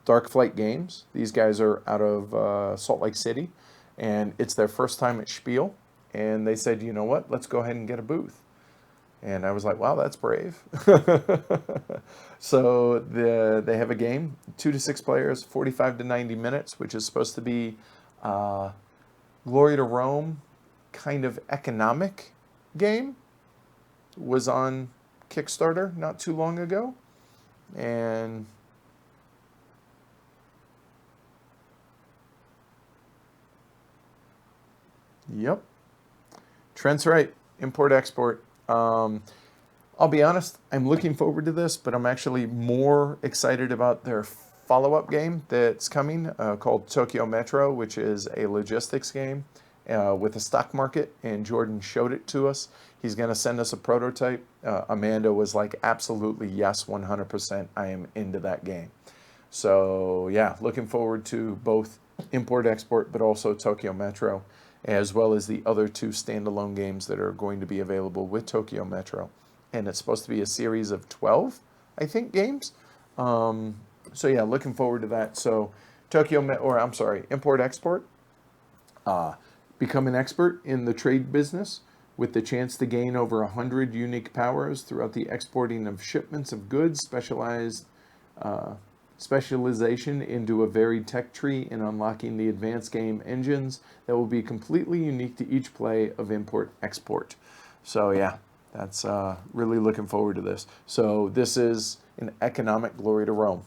Dark Flight Games. These guys are out of Salt Lake City, and it's their first time at Spiel. And they said, you know what, let's go ahead and get a booth. And I was like, wow, that's brave. So they have a game, 2 to 6 players, 45 to 90 minutes, which is supposed to be Glory to Rome kind of economic game. Was on Kickstarter not too long ago. And yep. Trent's right. Import, export. I'll be honest, I'm looking forward to this, but I'm actually more excited about their follow-up game that's coming called Tokyo Metro, which is a logistics game with a stock market, and Jordan showed it to us. He's going to send us a prototype. Amanda was like, absolutely, yes, 100%, I am into that game. So yeah, looking forward to both Import, Export, but also Tokyo Metro, as well as the other 2 standalone games that are going to be available with Tokyo Metro. And it's supposed to be a series of 12, I think, games. So yeah, looking forward to that. So Import Export. Become an expert in the trade business with the chance to gain over 100 unique powers throughout the exporting of shipments of goods, specialization into a varied tech tree, and unlocking the advanced game engines that will be completely unique to each play of Import Export. So yeah, that's really looking forward to this. So this is an economic Glory to Rome,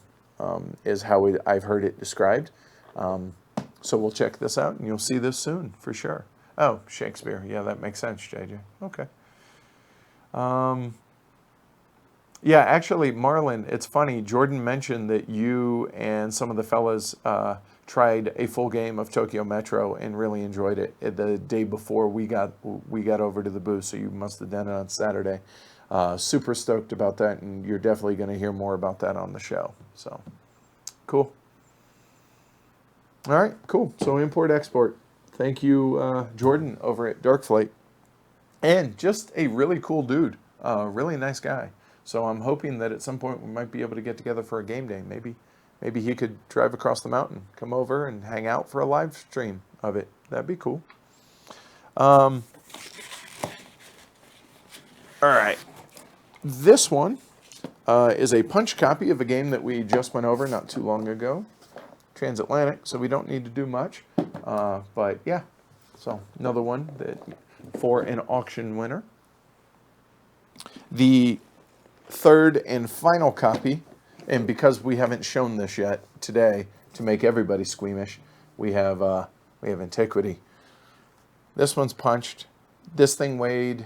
is how I've heard it described. So we'll check this out, and you'll see this soon for sure. Oh, Shakespeare. Yeah, that makes sense, JJ. Okay. Yeah, actually, Marlon, it's funny. Jordan mentioned that you and some of the fellas tried a full game of Tokyo Metro and really enjoyed it the day before we got over to the booth. So you must have done it on Saturday. Super stoked about that, and you're definitely going to hear more about that on the show. So, cool. All right, cool. So Import Export. Thank you, Jordan, over at Dark Flight. And just a really cool dude. Really nice guy. So I'm hoping that at some point we might be able to get together for a game day. Maybe he could drive across the mountain, come over and hang out for a live stream of it. That'd be cool. All right. This one is a punch copy of a game that we just went over not too long ago. Transatlantic, so we don't need to do much. But yeah, so another one that for an auction winner. The third and final copy, and because we haven't shown this yet today to make everybody squeamish, we have Antiquity. This one's punched. This thing weighed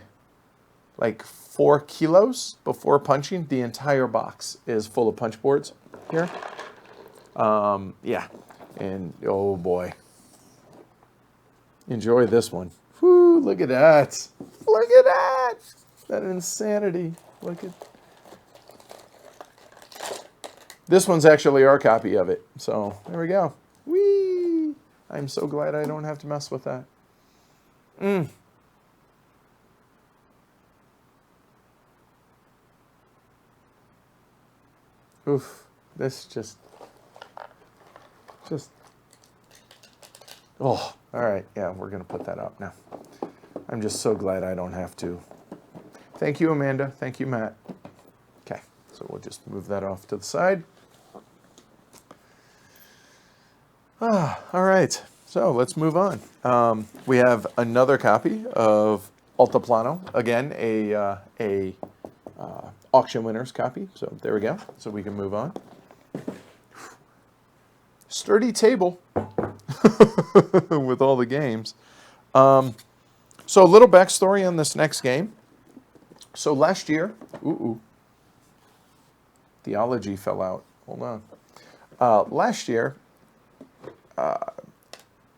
like 4 kilos before punching. The entire box is full of punch boards here. Yeah, and oh boy, enjoy this one. Whoo, look at that. Look at that. That insanity. Look at. This one's actually our copy of it. So there we go. Whee! I'm so glad I don't have to mess with that. Oof. This just. Oh, all right. Yeah, we're going to put that up now. I'm just so glad I don't have to. Thank you, Amanda. Thank you, Matt. Okay, so we'll just move that off to the side. All right. So let's move on. We have another copy of Altiplano. Again, a auction winner's copy. So there we go. So we can move on. Sturdy table with all the games. So a little backstory on this next game. So last year, theology fell out. Hold on. Last year,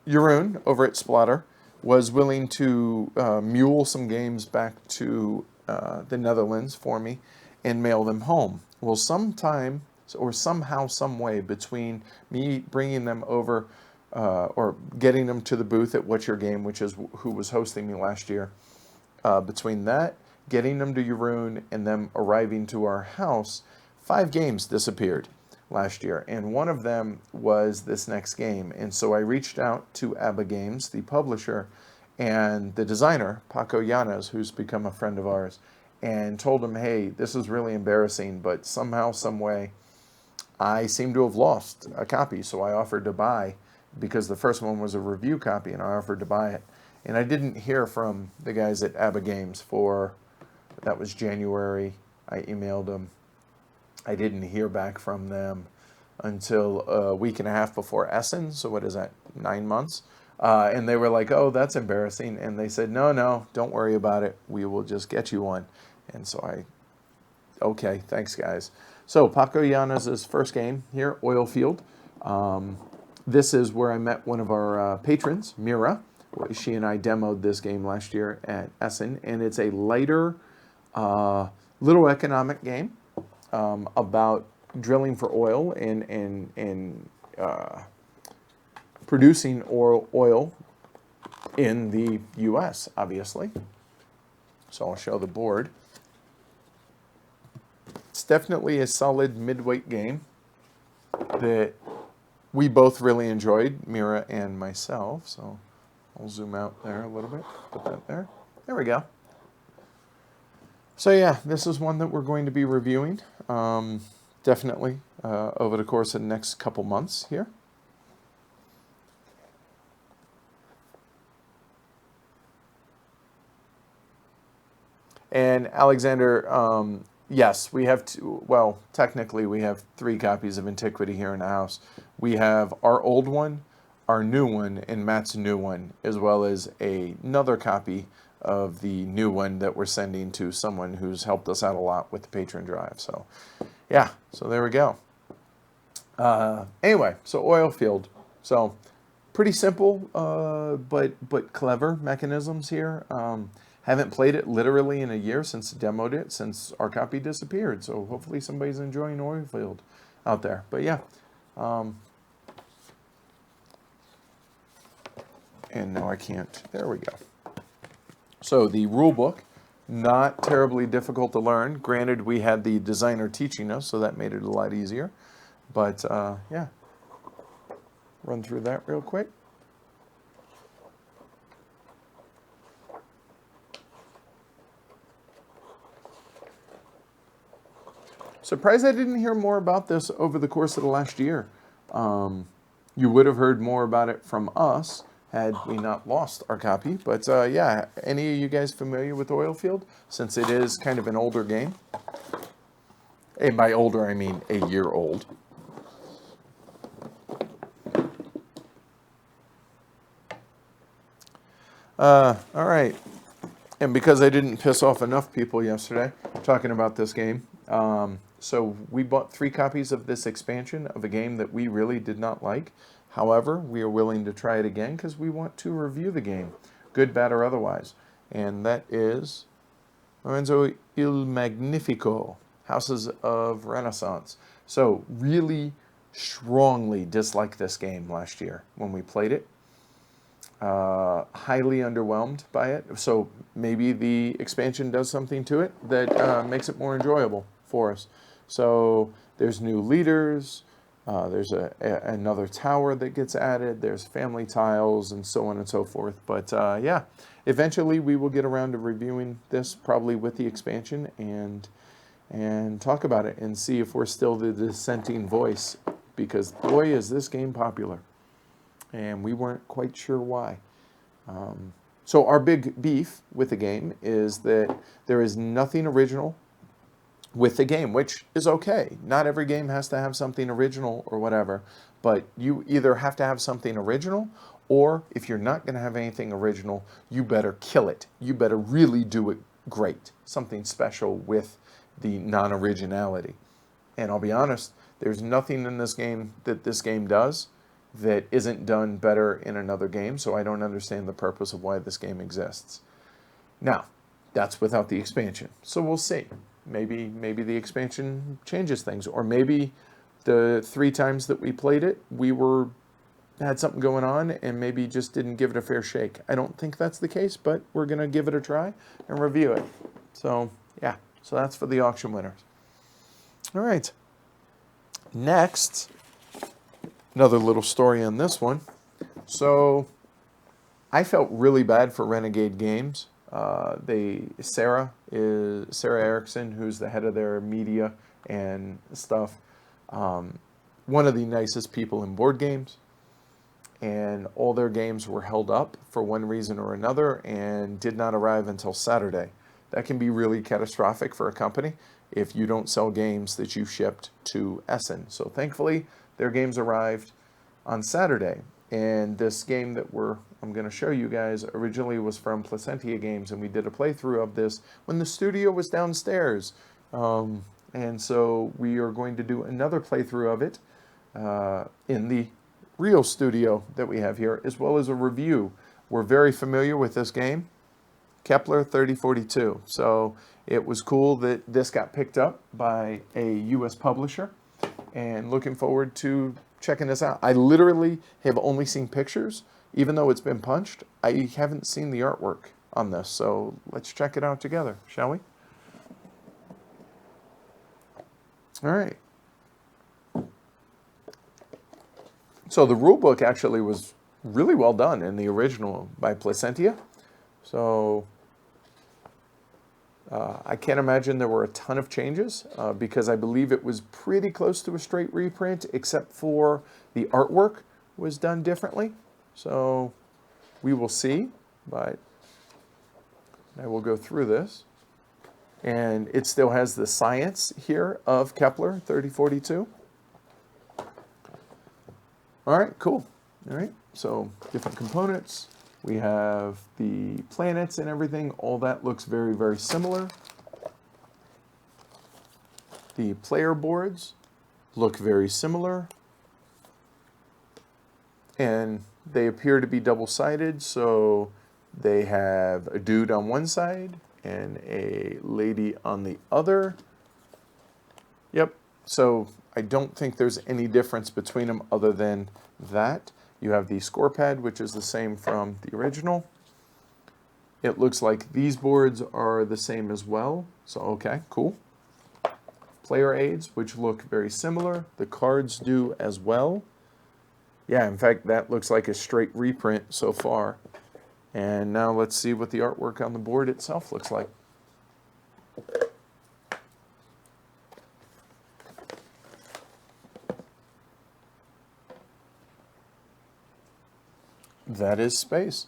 Jeroen over at Splatter was willing to mule some games back to the Netherlands for me and mail them home. Well, sometime or somehow, some way between me bringing them over or getting them to the booth at What's Your Game, which is who was hosting me last year, between that, getting them to Jeroen, and them arriving to our house, 5 games disappeared last year, and one of them was this next game. And so I reached out to ABBA Games, the publisher, and the designer, Paco Llanes, who's become a friend of ours, and told him, hey, this is really embarrassing, but somehow, some way, I seem to have lost a copy, so I offered to buy, because the first one was a review copy, and I offered to buy it. And I didn't hear from the guys at ABBA Games for, that was January. I emailed them. I didn't hear back from them until a week and a half before Essen, so what is that, 9 months? And they were like, oh, that's embarrassing. And they said, no, don't worry about it. We will just get you one. And so okay, thanks, guys. So Paco Llanes' first game here, Oilfield. This is where I met one of our patrons, Mira. She and I demoed this game last year at Essen, and it's a lighter, little economic game about drilling for oil and producing oil in the U.S., obviously. So I'll show the board. It's definitely a solid midweight game that we both really enjoyed, Mira and myself. So I'll zoom out there a little bit, put that there. There we go. So yeah, this is one that we're going to be reviewing, definitely, over the course of the next couple months here. And Alexander, yes, we have two, well, technically we have 3 copies of Antiquity here in the house. We have our old one, our new one, and Matt's new one, as well as another copy of the new one that we're sending to someone who's helped us out a lot with the Patreon drive. So, yeah, so there we go. Anyway, so Oilfield. So, pretty simple, but clever mechanisms here. Haven't played it literally in a year since demoed it, since our copy disappeared. So hopefully somebody's enjoying Oilfield out there. But yeah. And now I can't. There we go. So the rule book, not terribly difficult to learn. Granted, we had the designer teaching us, so that made it a lot easier. But yeah, run through that real quick. Surprised I didn't hear more about this over the course of the last year. You would have heard more about it from us had we not lost our copy. But yeah, any of you guys familiar with Oilfield, since it is kind of an older game? And by older, I mean a year old. All right. And because I didn't piss off enough people yesterday talking about this game, so we bought 3 copies of this expansion of a game that we really did not like. However, we are willing to try it again because we want to review the game, good, bad, or otherwise. And that is Lorenzo Il Magnifico, Houses of Renaissance. So really strongly disliked this game last year when we played it. Highly underwhelmed by it. So maybe the expansion does something to it that makes it more enjoyable for us. So there's new leaders. There's another tower that gets added. There's family tiles and so on and so forth. But yeah, eventually we will get around to reviewing this, probably with the expansion, and talk about it and see if we're still the dissenting voice. Because boy, is this game popular. And we weren't quite sure why. So our big beef with the game is that there is nothing original with the game, which is okay. Not every game has to have something original or whatever, but you either have to have something original, or if you're not going to have anything original, you better kill it. You better really do it great, something special with the non-originality. And I'll be honest, there's nothing in this game that this game does that isn't done better in another game, so I don't understand the purpose of why this game exists. Now, that's without the expansion, so we'll see. Maybe the expansion changes things, or maybe the 3 times that we played it, we had something going on and maybe just didn't give it a fair shake. I don't think that's the case, but we're going to give it a try and review it. So, yeah, so that's for the auction winners. All right. Next, another little story on this one. So I felt really bad for Renegade Games. Sarah Erickson, who's the head of their media and stuff, one of the nicest people in board games, and all their games were held up for one reason or another and did not arrive until Saturday. That can be really catastrophic for a company if you don't sell games that you shipped to Essen. So thankfully, their games arrived on Saturday. And this game that I'm going to show you guys originally was from Placentia Games, and we did a playthrough of this when the studio was downstairs. And so we are going to do another playthrough of it in the real studio that we have here, as well as a review. We're very familiar with this game, Kepler 3042. So it was cool that this got picked up by a U.S. publisher, and looking forward to checking this out. I literally have only seen pictures, even though it's been punched. I haven't seen the artwork on this, so let's check it out together, shall we? All right. So the rule book actually was really well done in the original by Placentia. So I can't imagine there were a ton of changes because I believe it was pretty close to a straight reprint, except for the artwork was done differently. So we will see, but I will go through this. And it still has the science here of Kepler 3042. All right, cool. All right, so different components. We have the planets and everything. All that looks very, very similar. The player boards look very similar. And they appear to be double-sided, so they have a dude on one side and a lady on the other. Yep, so I don't think there's any difference between them other than that. You have the score pad, which is the same from the original. It looks like these boards are the same as well. So, okay, cool. Player aids, which look very similar. The cards do as well. Yeah, in fact, that looks like a straight reprint so far. And now let's see what the artwork on the board itself looks like. That is space.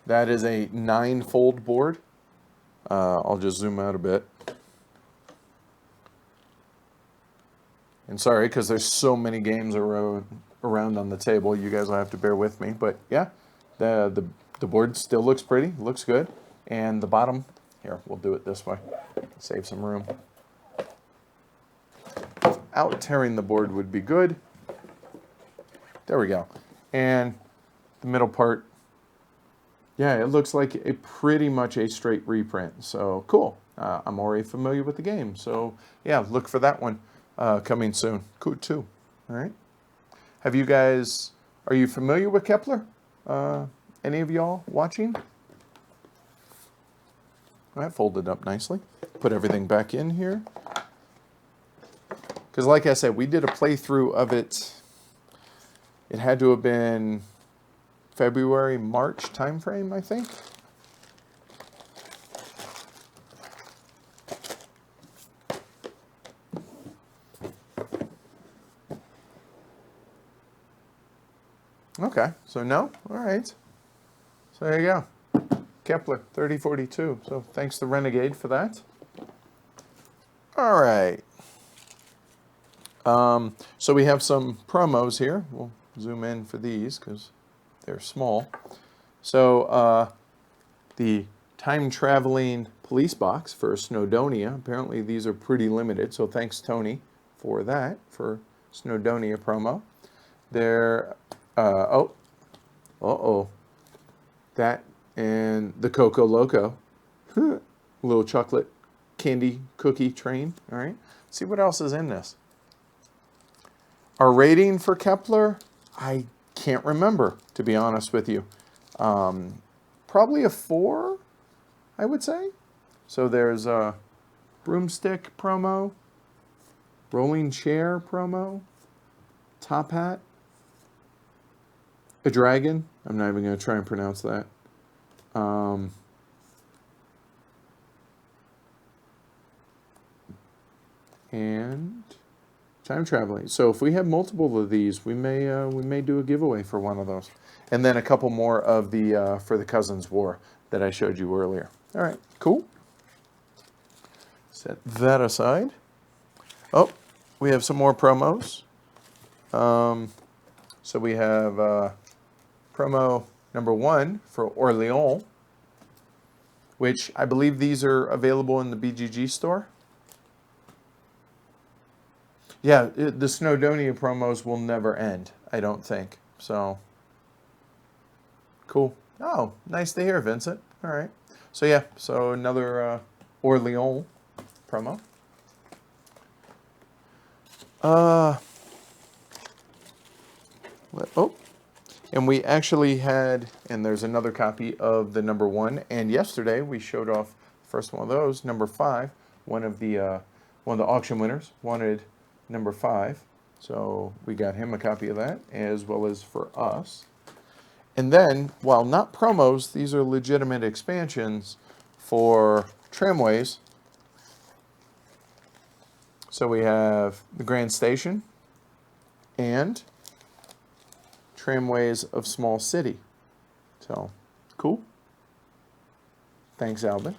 That is a 9-fold board. I'll just zoom out a bit. And sorry, because there's so many games around on the table. You guys will have to bear with me. But yeah, the board still looks pretty, looks good. And the bottom, here, we'll do it this way. Save some room. Out tearing the board would be good. There we go. And the middle part, yeah, it looks like pretty much a straight reprint. So cool. I'm already familiar with the game. So yeah, look for that one coming soon. Cool too. All right. Have you guys, are you familiar with Kepler? Any of y'all watching? All right, folded up nicely. Put everything back in here. Because like I said, we did a playthrough of it. It had to have been February, March timeframe, I think. Okay, so no? All right. So there you go. Kepler, 3042. So thanks to Renegade for that. All right. So we have some promos here. We'll zoom in for these because they're small. So the time-traveling police box for Snowdonia. Apparently these are pretty limited, so thanks, Tony, for that, for Snowdonia promo. They're, that and the Coco Loco. Little chocolate candy cookie train. All right, see what else is in this. Our rating for Kepler, I can't remember, to be honest with you. Probably a 4, I would say. So there's a broomstick promo, rolling chair promo, top hat, a dragon. I'm not even going to try and pronounce that. And time traveling. So if we have multiple of these, we may do a giveaway for one of those. And then a couple more of the for the Cousins War that I showed you earlier. All right, cool. Set that aside. Oh, we have some more promos. So we have promo number 1 for Orleans, which I believe these are available in the BGG store. Yeah, the Snowdonia promos will never end, I don't think. So, cool. Oh, nice to hear, Vincent. All right. So, yeah, so another Orleans promo. And we actually had, and there's another copy of the number 1. And yesterday we showed off the first one of those, number 5. One of the auction winners wanted number 5, so we got him a copy of that, as well as for us. And then, while not promos, these are legitimate expansions for tramways. So we have the Grand Station and Tramways of Small City. So, cool. Thanks, Alvin.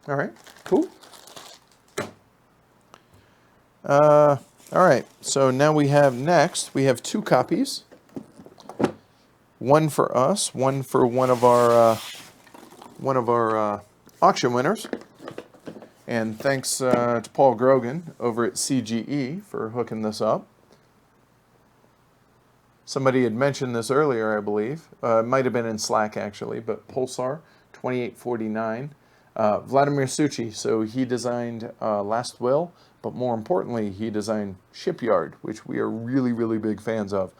All right, cool. All right, so now we have next, we have 2 copies. One for us, one for one of our auction winners. And thanks to Paul Grogan over at CGE for hooking this up. Somebody had mentioned this earlier, I believe. It might have been in Slack, actually, but Pulsar, 2849. Vladimir Suchi, so he designed Last Will, but more importantly, he designed Shipyard, which we are really, really big fans of.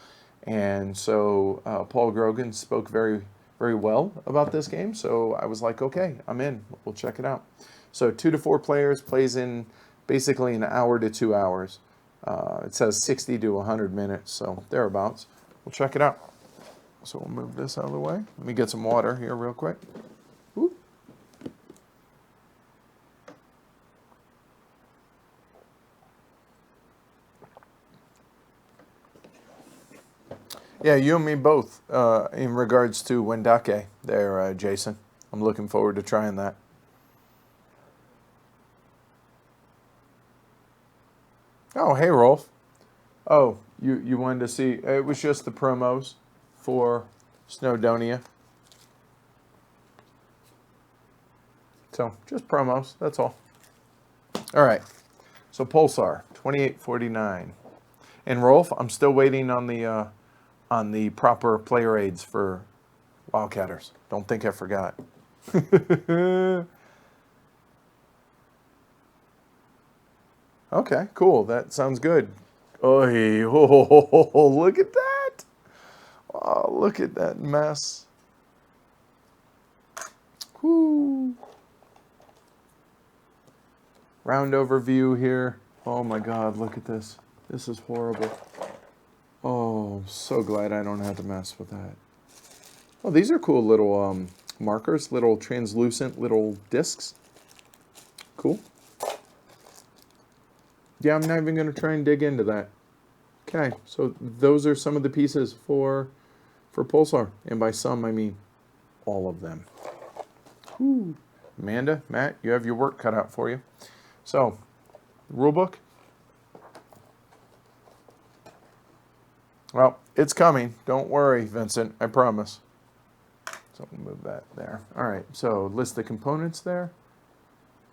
And so Paul Grogan spoke very, very well about this game, so I was like, okay, I'm in. We'll check it out. So 2 to 4 players, plays in basically an hour to 2 hours. It says 60 to 100 minutes, so thereabouts. We'll check it out. So we'll move this out of the way. Let me get some water here real quick. Whoop. Yeah, you and me both in regards to Wendake there, Jason. I'm looking forward to trying that. Oh, hey, Rolf. Oh, you wanted to see, it was just the promos for Snowdonia. So, just promos, that's all. All right, so Pulsar, 28.49. And Rolf, I'm still waiting on the proper player aids for Wildcatters. Don't think I forgot. Okay, cool. That sounds good. Oh, look at that. Oh, look at that mess. Whoo. Round overview here. Oh my God, look at this. This is horrible. Oh, I'm so glad I don't have to mess with that. Oh, these are cool little markers, little translucent little discs. Cool. Yeah, I'm not even going to try and dig into that. Okay, so those are some of the pieces for Pulsar. And by some, I mean all of them. Whew. Amanda, Matt, you have your work cut out for you. So, rulebook. Well, it's coming. Don't worry, Vincent. I promise. So we'll move that there. All right, so list the components there.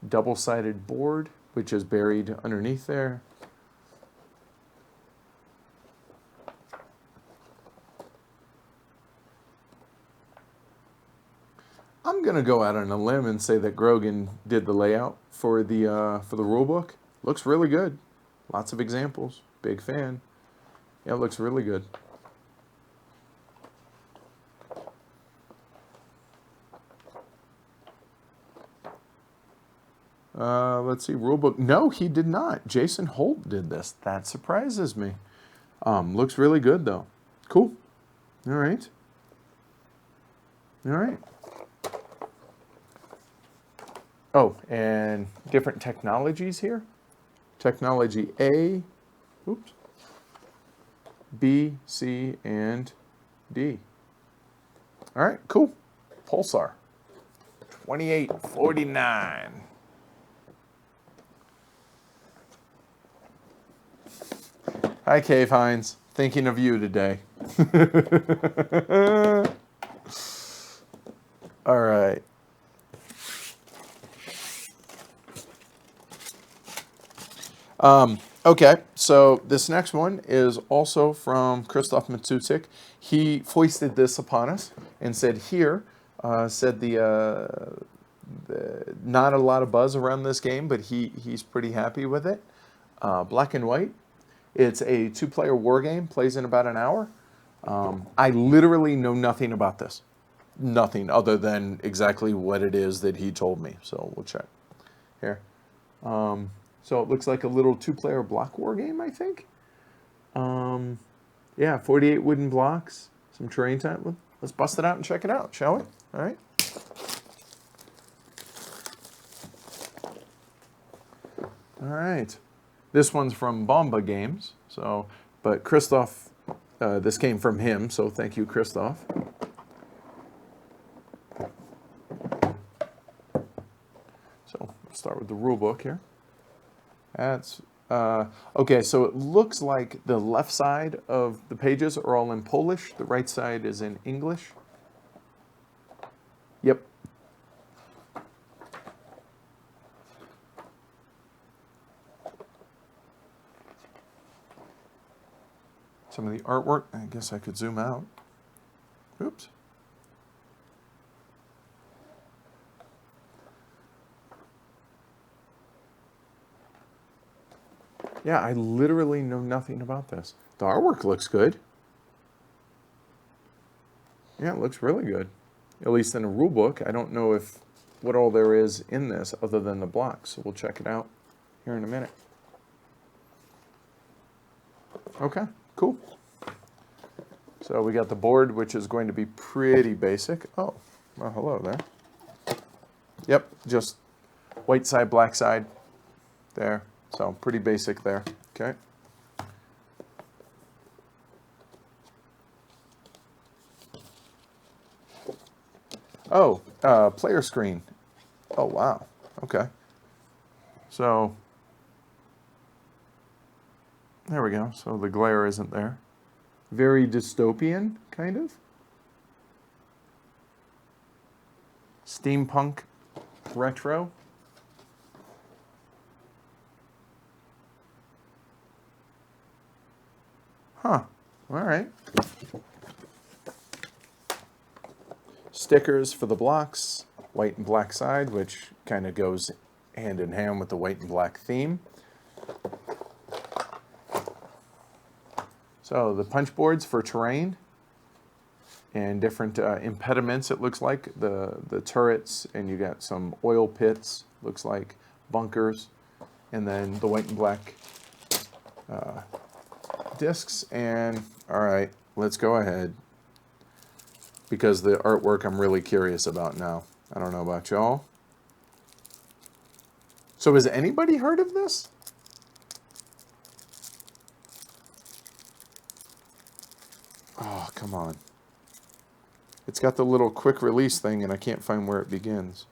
Double-sided board, which is buried underneath there. I'm gonna go out on a limb and say that Grogan did the layout for the rulebook. Looks really good. Lots of examples. Big fan. Yeah, it looks really good. Let's see, rulebook. No, he did not. Jason Holt did this. That surprises me. Looks really good though. Cool. All right. All right. Oh, and different technologies here. Technology A, oops, B, C, and D. All right, cool. Pulsar, 28.49. Hi, Cave Hines. Thinking of you today. All right. Okay, so this next one is also from Christoph Matsutik. He foisted this upon us and said here, said the not a lot of buzz around this game, but he's pretty happy with it. Black and White. It's a 2-player war game, plays in about an hour. I literally know nothing about this. Nothing other than exactly what it is that he told me. So we'll check here. So it looks like a little 2-player block war game, I think. Yeah, 48 wooden blocks, some terrain time. Let's bust it out and check it out, shall we? All right. All right. This one's from Bomba Games. So, but Christoph, this came from him. So thank you, Christoph. So we'll start with the rule book here. That's okay. So it looks like the left side of the pages are all in Polish. The right side is in English. Yep. Some of the artwork, I guess I could zoom out. Oops. Yeah, I literally know nothing about this. The artwork looks good. Yeah, it looks really good. At least in a rule book. I don't know if what all there is in this other than the blocks. So we'll check it out here in a minute. Okay, cool. So we got the board, which is going to be pretty basic. Oh, well, hello there. Yep, just white side, black side there. So pretty basic there, okay. Oh, player screen. Oh, wow, okay. So There we go. So the glare isn't there. Very dystopian, kind of. Steampunk retro. Huh. All right. Stickers for the blocks. White and black side, which kind of goes hand in hand with the white and black theme. So the punch boards for terrain and different impediments, it looks like. The turrets, and you got some oil pits, looks like bunkers, and then the white and black discs. And all right, let's go ahead, because the artwork I'm really curious about now. I don't know about y'all. So has anybody heard of this? Oh, come on. It's got the little quick release thing, and I can't find where it begins.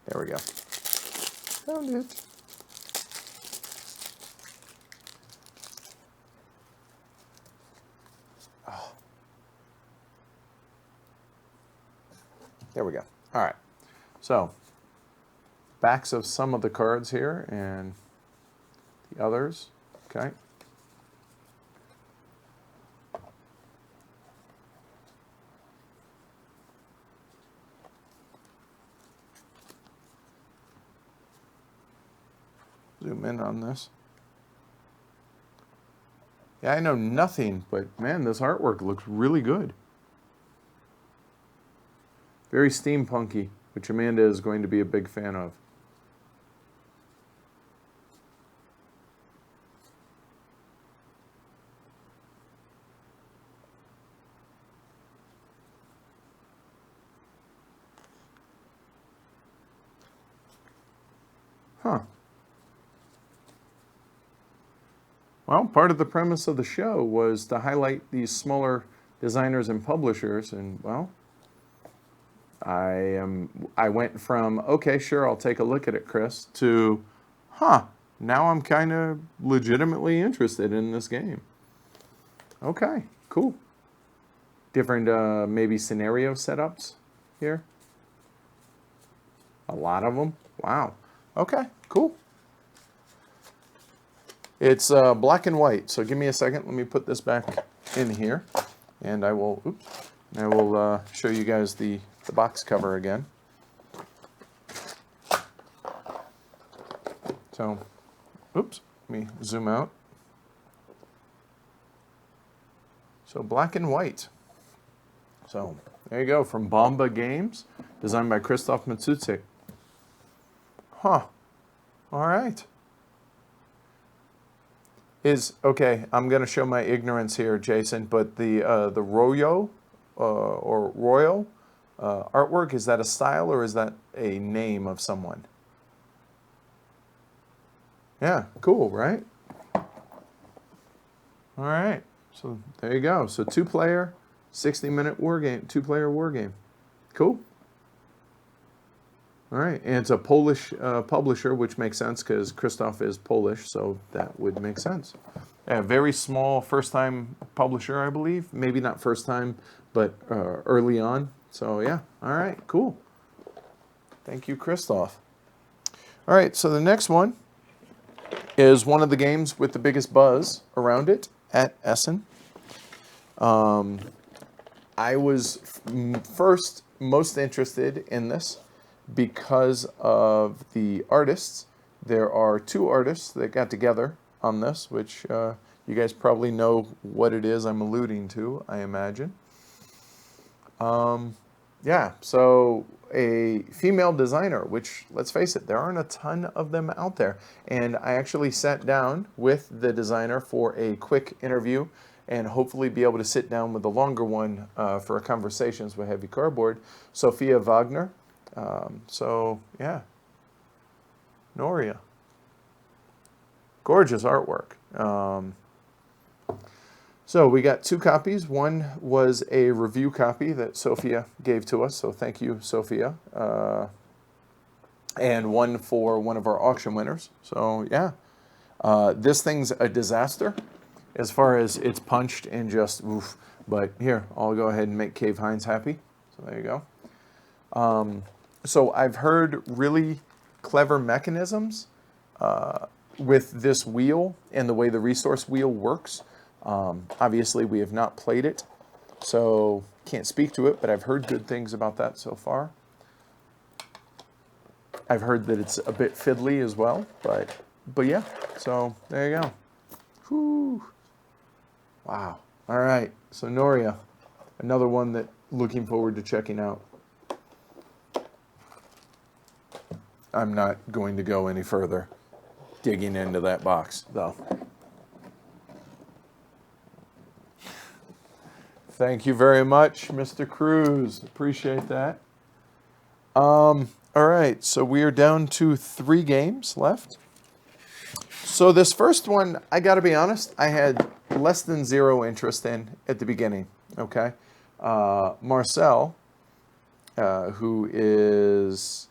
There we go. Found it. Oh. There we go. All right. So, backs of some of the cards here and the others. Okay. Zoom in on this. Yeah, I know nothing, but man, this artwork looks really good. Very steampunky, which Amanda is going to be a big fan of. Huh. Well, part of the premise of the show was to highlight these smaller designers and publishers, and well, I went from, okay, sure, I'll take a look at it, Chris, to, now I'm kind of legitimately interested in this game. Okay, cool. Different maybe scenario setups here. A lot of them. Wow. Okay, cool. It's black and white, so give me a second. Let me put this back in here, and I will show you guys the box cover again. So, oops, let me zoom out. So black and white. So there you go, from Bomba Games, designed by Christoph Matsutse. Huh. All right. Okay, I'm going to show my ignorance here, Jason, but the Royo or Royal artwork, is that a style or is that a name of someone? Yeah, cool, right? All right, so there you go. So 2-player, 60-minute war game, 2-player war game. Cool. All right, and it's a Polish publisher, which makes sense because Christoph is Polish, so that would make sense. A very small first-time publisher, I believe. Maybe not first time, but early on. So yeah, all right, cool. Thank you, Christoph. All right, so the next one is one of the games with the biggest buzz around it at Essen. I was first most interested in this because of the artists. There are 2 artists that got together on this, which you guys probably know what it is I'm alluding to, I imagine. Yeah, so a female designer, which, let's face it, there aren't a ton of them out there. And I actually sat down with the designer for a quick interview and hopefully be able to sit down with a longer one for conversations with Heavy Cardboard, Sophia Wagner. So, yeah, Noria. Gorgeous artwork. So we got 2 copies. One was a review copy that Sophia gave to us, so thank you, Sophia. and one for one of our auction winners. So yeah, this thing's a disaster as far as it's punched and just oof. But here, I'll go ahead and make Cave Hines happy. So there you go. So I've heard really clever mechanisms with this wheel and the way the resource wheel works. Obviously, we have not played it, so can't speak to it, but I've heard good things about that so far. I've heard that it's a bit fiddly as well, but yeah, so there you go. Whew. Wow. All right, so Noria, another one that looking forward to checking out. I'm not going to go any further digging into that box, though. Thank you very much, Mr. Cruz. Appreciate that. All right, so we are down to 3 games left. So this first one, I got to be honest, I had less than 0 interest in at the beginning, okay? Marcel, who is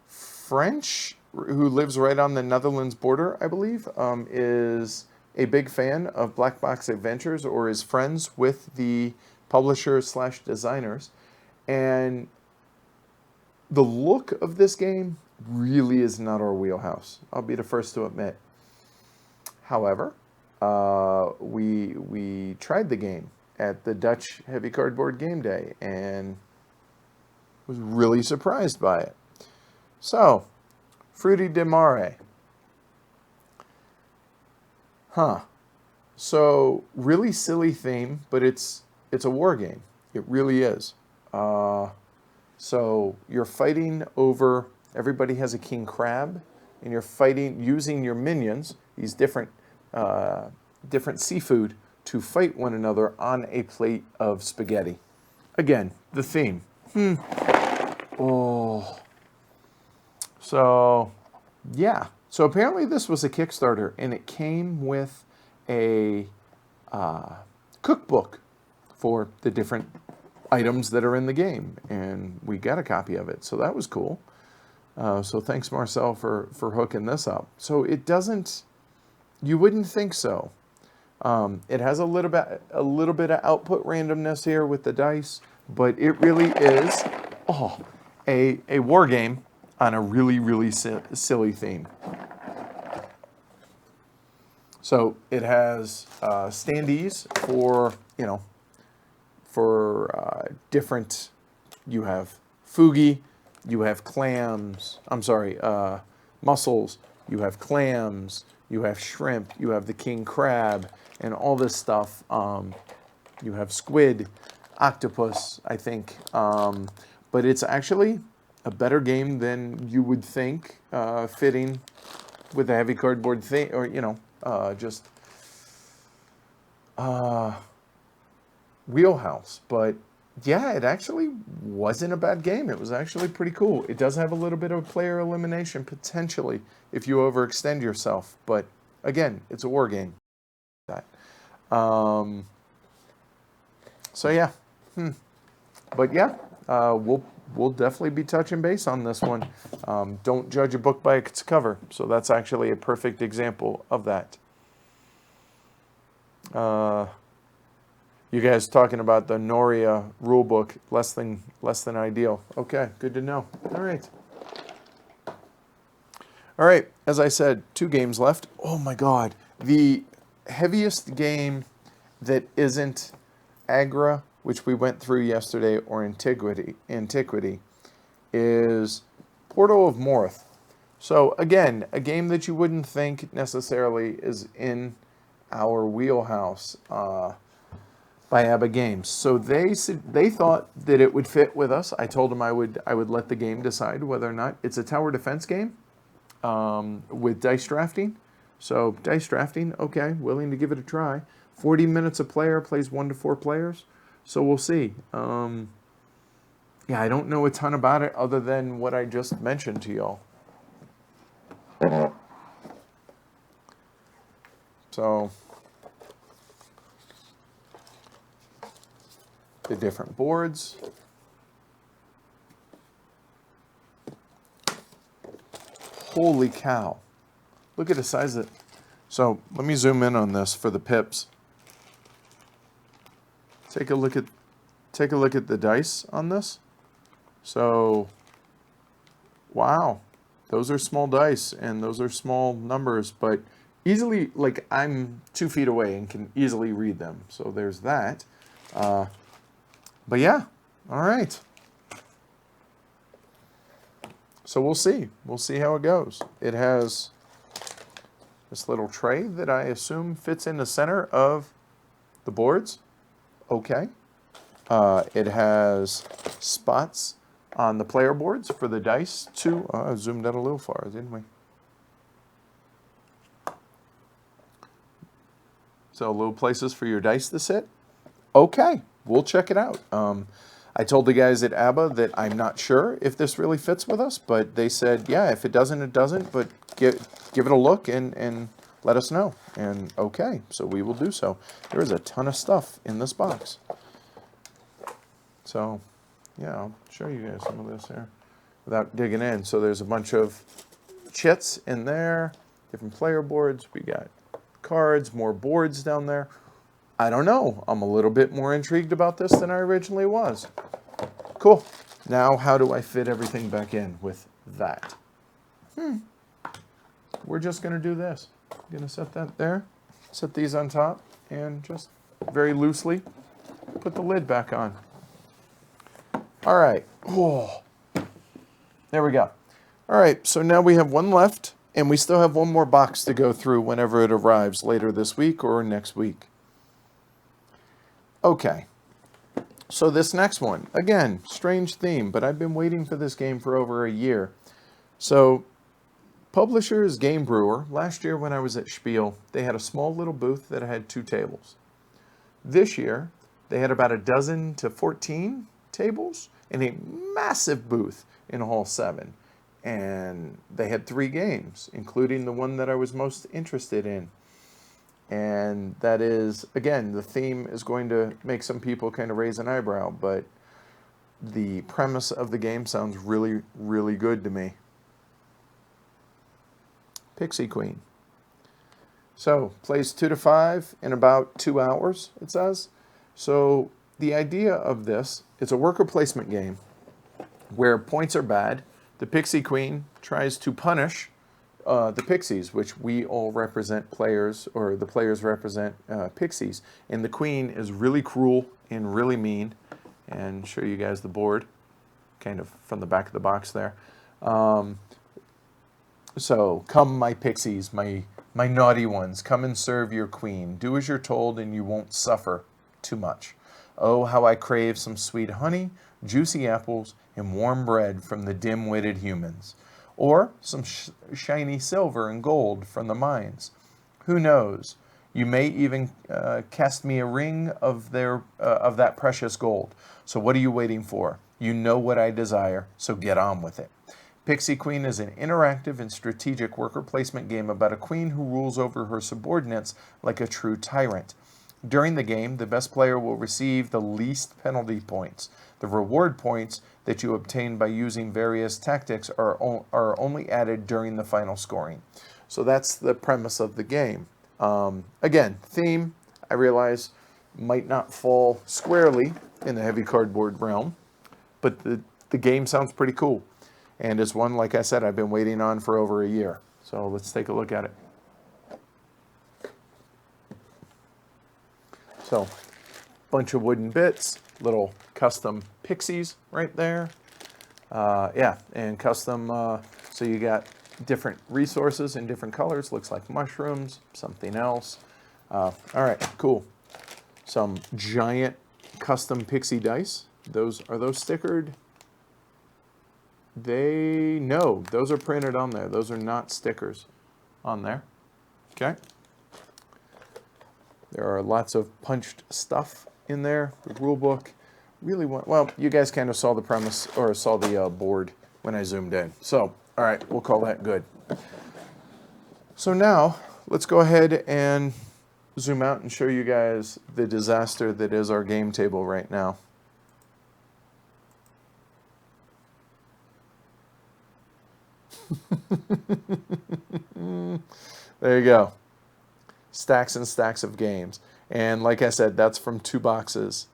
French, who lives right on the Netherlands border, I believe, is a big fan of Black Box Adventures or is friends with the publishers / designers. And the look of this game really is not our wheelhouse. I'll be the first to admit. However, we tried the game at the Dutch Heavy Cardboard Game Day and was really surprised by it. So, Fruity de Mare. Huh. So, really silly theme, but it's a war game. It really is. So, you're fighting over, everybody has a king crab, and you're fighting using your minions, these different seafood, to fight one another on a plate of spaghetti. Again, the theme. Oh. So, yeah. So apparently this was a Kickstarter, and it came with a cookbook for the different items that are in the game, and we got a copy of it. So that was cool. So thanks, Marcel, for hooking this up. So it doesn't, you wouldn't think so. It has a little bit of output randomness here with the dice, but it really is a war game on a really silly theme. So it has standees for different. You have fugi, you have clams. I'm sorry, mussels. You have clams. You have shrimp. You have the king crab, and all this stuff. You have squid, octopus, I think. But it's actually a better game than you would think, fitting with a heavy cardboard thing, or just wheelhouse. But yeah, it actually wasn't a bad game. It was actually pretty cool. It does have a little bit of player elimination potentially if you overextend yourself, but again, it's a war game. That. So yeah, but yeah, we'll definitely be touching base on this one. Don't judge a book by its cover. So that's actually a perfect example of that. You guys talking about the Noria rulebook, less than ideal. Okay, good to know. All right, as I said, 2 games left. Oh my God, the heaviest game that isn't Agra, which we went through yesterday, or Antiquity, is Portal of Mor. So again, a game that you wouldn't think necessarily is in our wheelhouse by ABBA Games. So they thought that it would fit with us. I told them I would let the game decide whether or not. It's a tower defense game with dice drafting. So dice drafting, okay, willing to give it a try. 40 minutes a player, plays 1 to 4 players. So we'll see. Yeah, I don't know a ton about it other than what I just mentioned to y'all. So the different boards. Holy cow. Look at the size of it. So let me zoom in on this for the pips. Take a look at the dice on this. So, wow, those are small dice and those are small numbers, but easily, like, I'm 2 feet away and can easily read them. So there's that. But yeah, all right. So we'll see. We'll see how it goes. It has this little tray that I assume fits in the center of the boards. Okay. It has spots on the player boards for the dice to... I zoomed out a little far, didn't we? So little places for your dice to sit. Okay, we'll check it out. I told the guys at ABBA that I'm not sure if this really fits with us, but they said, yeah, if it doesn't, it doesn't, but give it a look and let us know. And okay, so we will do so. There is a ton of stuff in this box. So, yeah, I'll show you guys some of this here without digging in. So there's a bunch of chits in there, different player boards. We got cards, more boards down there. I don't know. I'm a little bit more intrigued about this than I originally was. Cool. Now, how do I fit everything back in with that? We're just going to do this. I'm going to set that there, set these on top, and just very loosely put the lid back on. All right. Oh, there we go. All right, so now we have one left, and we still have one more box to go through whenever it arrives later this week or next week. Okay, so this next one, again, strange theme, but I've been waiting for this game for over a year. So, publisher is Game Brewer. Last year when I was at Spiel, they had a small little booth that had 2 tables. This year, they had about 12 to 14 tables and a massive booth in Hall 7. And they had 3 games, including the one that I was most interested in. And that is, again, the theme is going to make some people kind of raise an eyebrow, but the premise of the game sounds really, really good to me. Pixie Queen. So, plays 2 to 5 in about 2 hours, it says. So, the idea of this, it's a worker placement game where points are bad. The Pixie Queen tries to punish the Pixies, which we all represent players, or the players represent Pixies. And the Queen is really cruel and really mean. And show you guys the board, kind of from the back of the box there. So, come my Pixies, my naughty ones, come and serve your Queen. Do as you're told and you won't suffer too much. Oh, how I crave some sweet honey, juicy apples, and warm bread from the dim-witted humans. Or some shiny silver and gold from the mines. Who knows? You may even cast me a ring of that precious gold. So what are you waiting for? You know what I desire, so get on with it. Pixie Queen is an interactive and strategic worker placement game about a queen who rules over her subordinates like a true tyrant. During the game, the best player will receive the least penalty points. The reward points that you obtain by using various tactics are only added during the final scoring. So that's the premise of the game. Again, theme, I realize, might not fall squarely in the heavy cardboard realm, but the game sounds pretty cool. And it's one, like I said, I've been waiting on for over a year. So let's take a look at it. So, bunch of wooden bits, little custom Pixies right there. Yeah, and custom, so you got different resources in different colors. Looks like mushrooms, something else. All right, cool. Some giant custom Pixie dice. Are those stickered? No, those are printed on there. Those are not stickers on there. Okay. There are lots of punched stuff in there. The rule book. Really well, you guys kind of saw the premise, or saw the board when I zoomed in. So, all right, we'll call that good. So now, let's go ahead and zoom out and show you guys the disaster that is our game table right now. There you go. Stacks and stacks of games. And like I said, that's from 2 boxes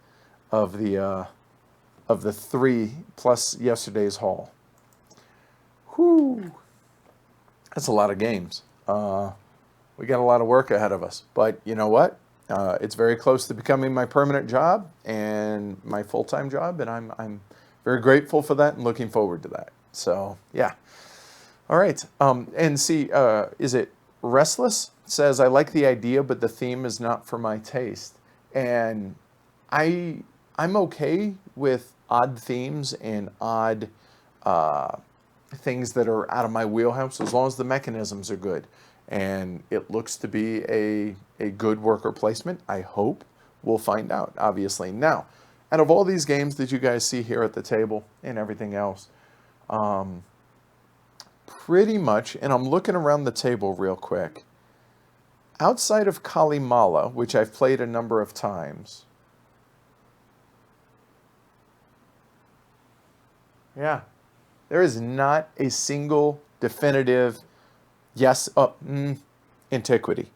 of the 3 plus yesterday's haul. Whew. That's a lot of games. We got a lot of work ahead of us. But you know what? It's very close to becoming my permanent job and my full-time job, and I'm very grateful for that and looking forward to that. So yeah. All right. And see, is it Restless? It says, I like the idea, but the theme is not for my taste. And I'm okay with odd themes and odd things that are out of my wheelhouse as long as the mechanisms are good. And it looks to be a good worker placement. I hope. We'll find out, obviously. Now, out of all these games that you guys see here at the table and everything else, pretty much, and I'm looking around the table real quick, outside of Kalevala, which I've played a number of times, yeah, there is not a single definitive yes, Antiquity.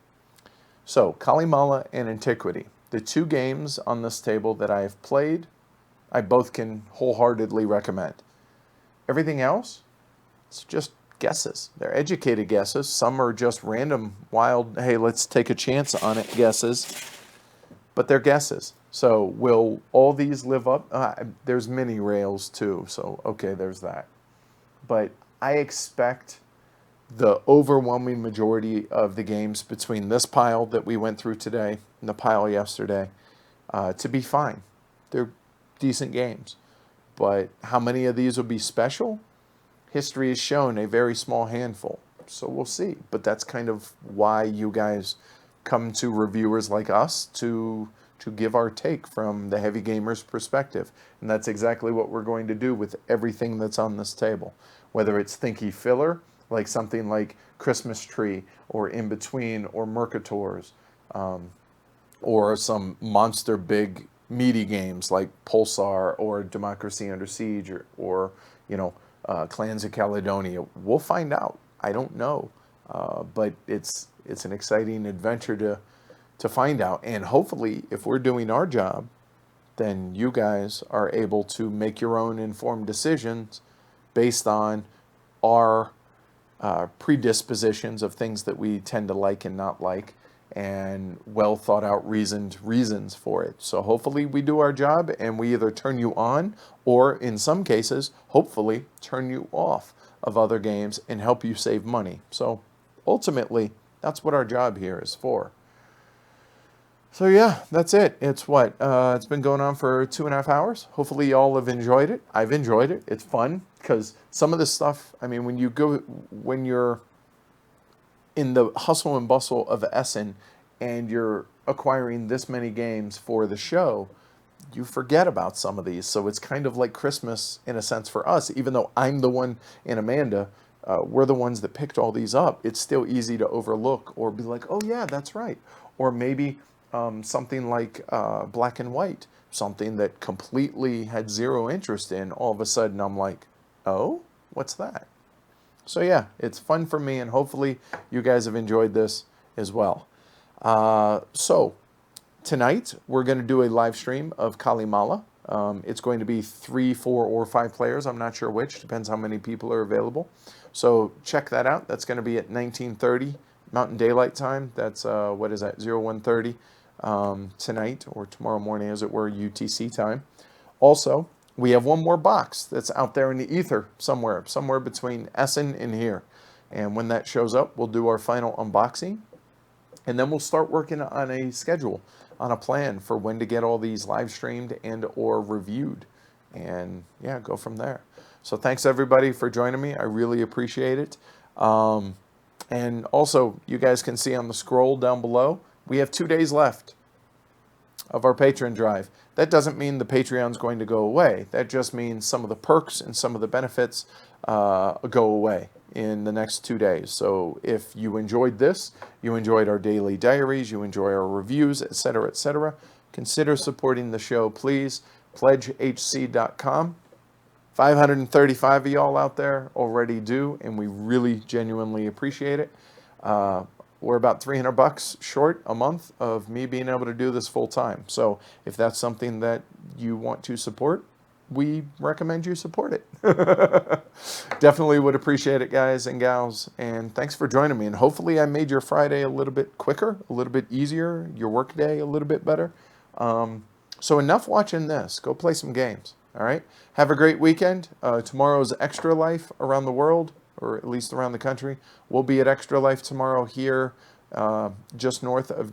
So, Kalevala and Antiquity, the 2 games on this table that I have played, I both can wholeheartedly recommend. Everything else, it's just guesses. They're educated guesses. Some are just random, wild, hey, let's take a chance on it guesses. But they're guesses. So will all these live up? There's mini rails too. So, okay, there's that. But I expect the overwhelming majority of the games between this pile that we went through today and the pile yesterday to be fine. They're decent games. But how many of these will be special? History has shown a very small handful, so we'll see. But that's kind of why you guys come to reviewers like us to give our take from the heavy gamer's perspective. And that's exactly what we're going to do with everything that's on this table. Whether it's thinky filler, like something like Christmas Tree, or InBetween, or Mercators, or some monster big meaty games like Pulsar, or Democracy Under Siege, or you know, Clans of Caledonia. We'll find out. I don't know, but it's an exciting adventure to find out. And hopefully, if we're doing our job, then you guys are able to make your own informed decisions based on our predispositions of things that we tend to like and not like, and well thought out reasons for it. So hopefully we do our job and we either turn you on, or in some cases, hopefully turn you off of other games and help you save money. So ultimately, that's what our job here is for. So yeah, that's it. It's what? It's been going on for 2.5 hours. Hopefully y'all have enjoyed it. I've enjoyed it. It's fun because some of this stuff, I mean, when you're in the hustle and bustle of Essen and you're acquiring this many games for the show, you forget about some of these. So it's kind of like Christmas in a sense for us. Even though I'm the one and Amanda, we're the ones that picked all these up, it's still easy to overlook or be like, oh yeah, that's right. Or maybe something like Black and White, something that completely had zero interest in, all of a sudden I'm like, oh, what's that? So yeah, it's fun for me, and hopefully you guys have enjoyed this as well. So tonight we're going to do a live stream of Kalevala. It's going to be 3, 4, or 5 players. I'm not sure which. Depends how many people are available. So check that out. That's going to be at 19:30 Mountain Daylight Time. That's what is that? 01:30 tonight, or tomorrow morning, as it were, UTC time. Also, we have one more box that's out there in the ether somewhere between Essen and here. And when that shows up, we'll do our final unboxing. And then we'll start working on a schedule, on a plan for when to get all these live streamed and or reviewed. And yeah, go from there. So thanks everybody for joining me. I really appreciate it. And also, you guys can see on the scroll down below, we have 2 days left of our Patreon drive. That doesn't mean the Patreon's going to go away. That just means some of the perks and some of the benefits go away in the next 2 days. So if you enjoyed this, you enjoyed our daily diaries, you enjoy our reviews, etc., consider supporting the show, please. PledgeHC.com 535 of y'all out there already do, and we really genuinely appreciate it. We're about $300 short a month of me being able to do this full time. So if that's something that you want to support, we recommend you support it. Definitely would appreciate it, guys and gals. And thanks for joining me. And hopefully I made your Friday a little bit quicker, a little bit easier, your work day a little bit better. So enough watching this. Go play some games. All right. Have a great weekend. Tomorrow's Extra Life around the world, or at least around the country. We'll be at Extra Life tomorrow here, just north of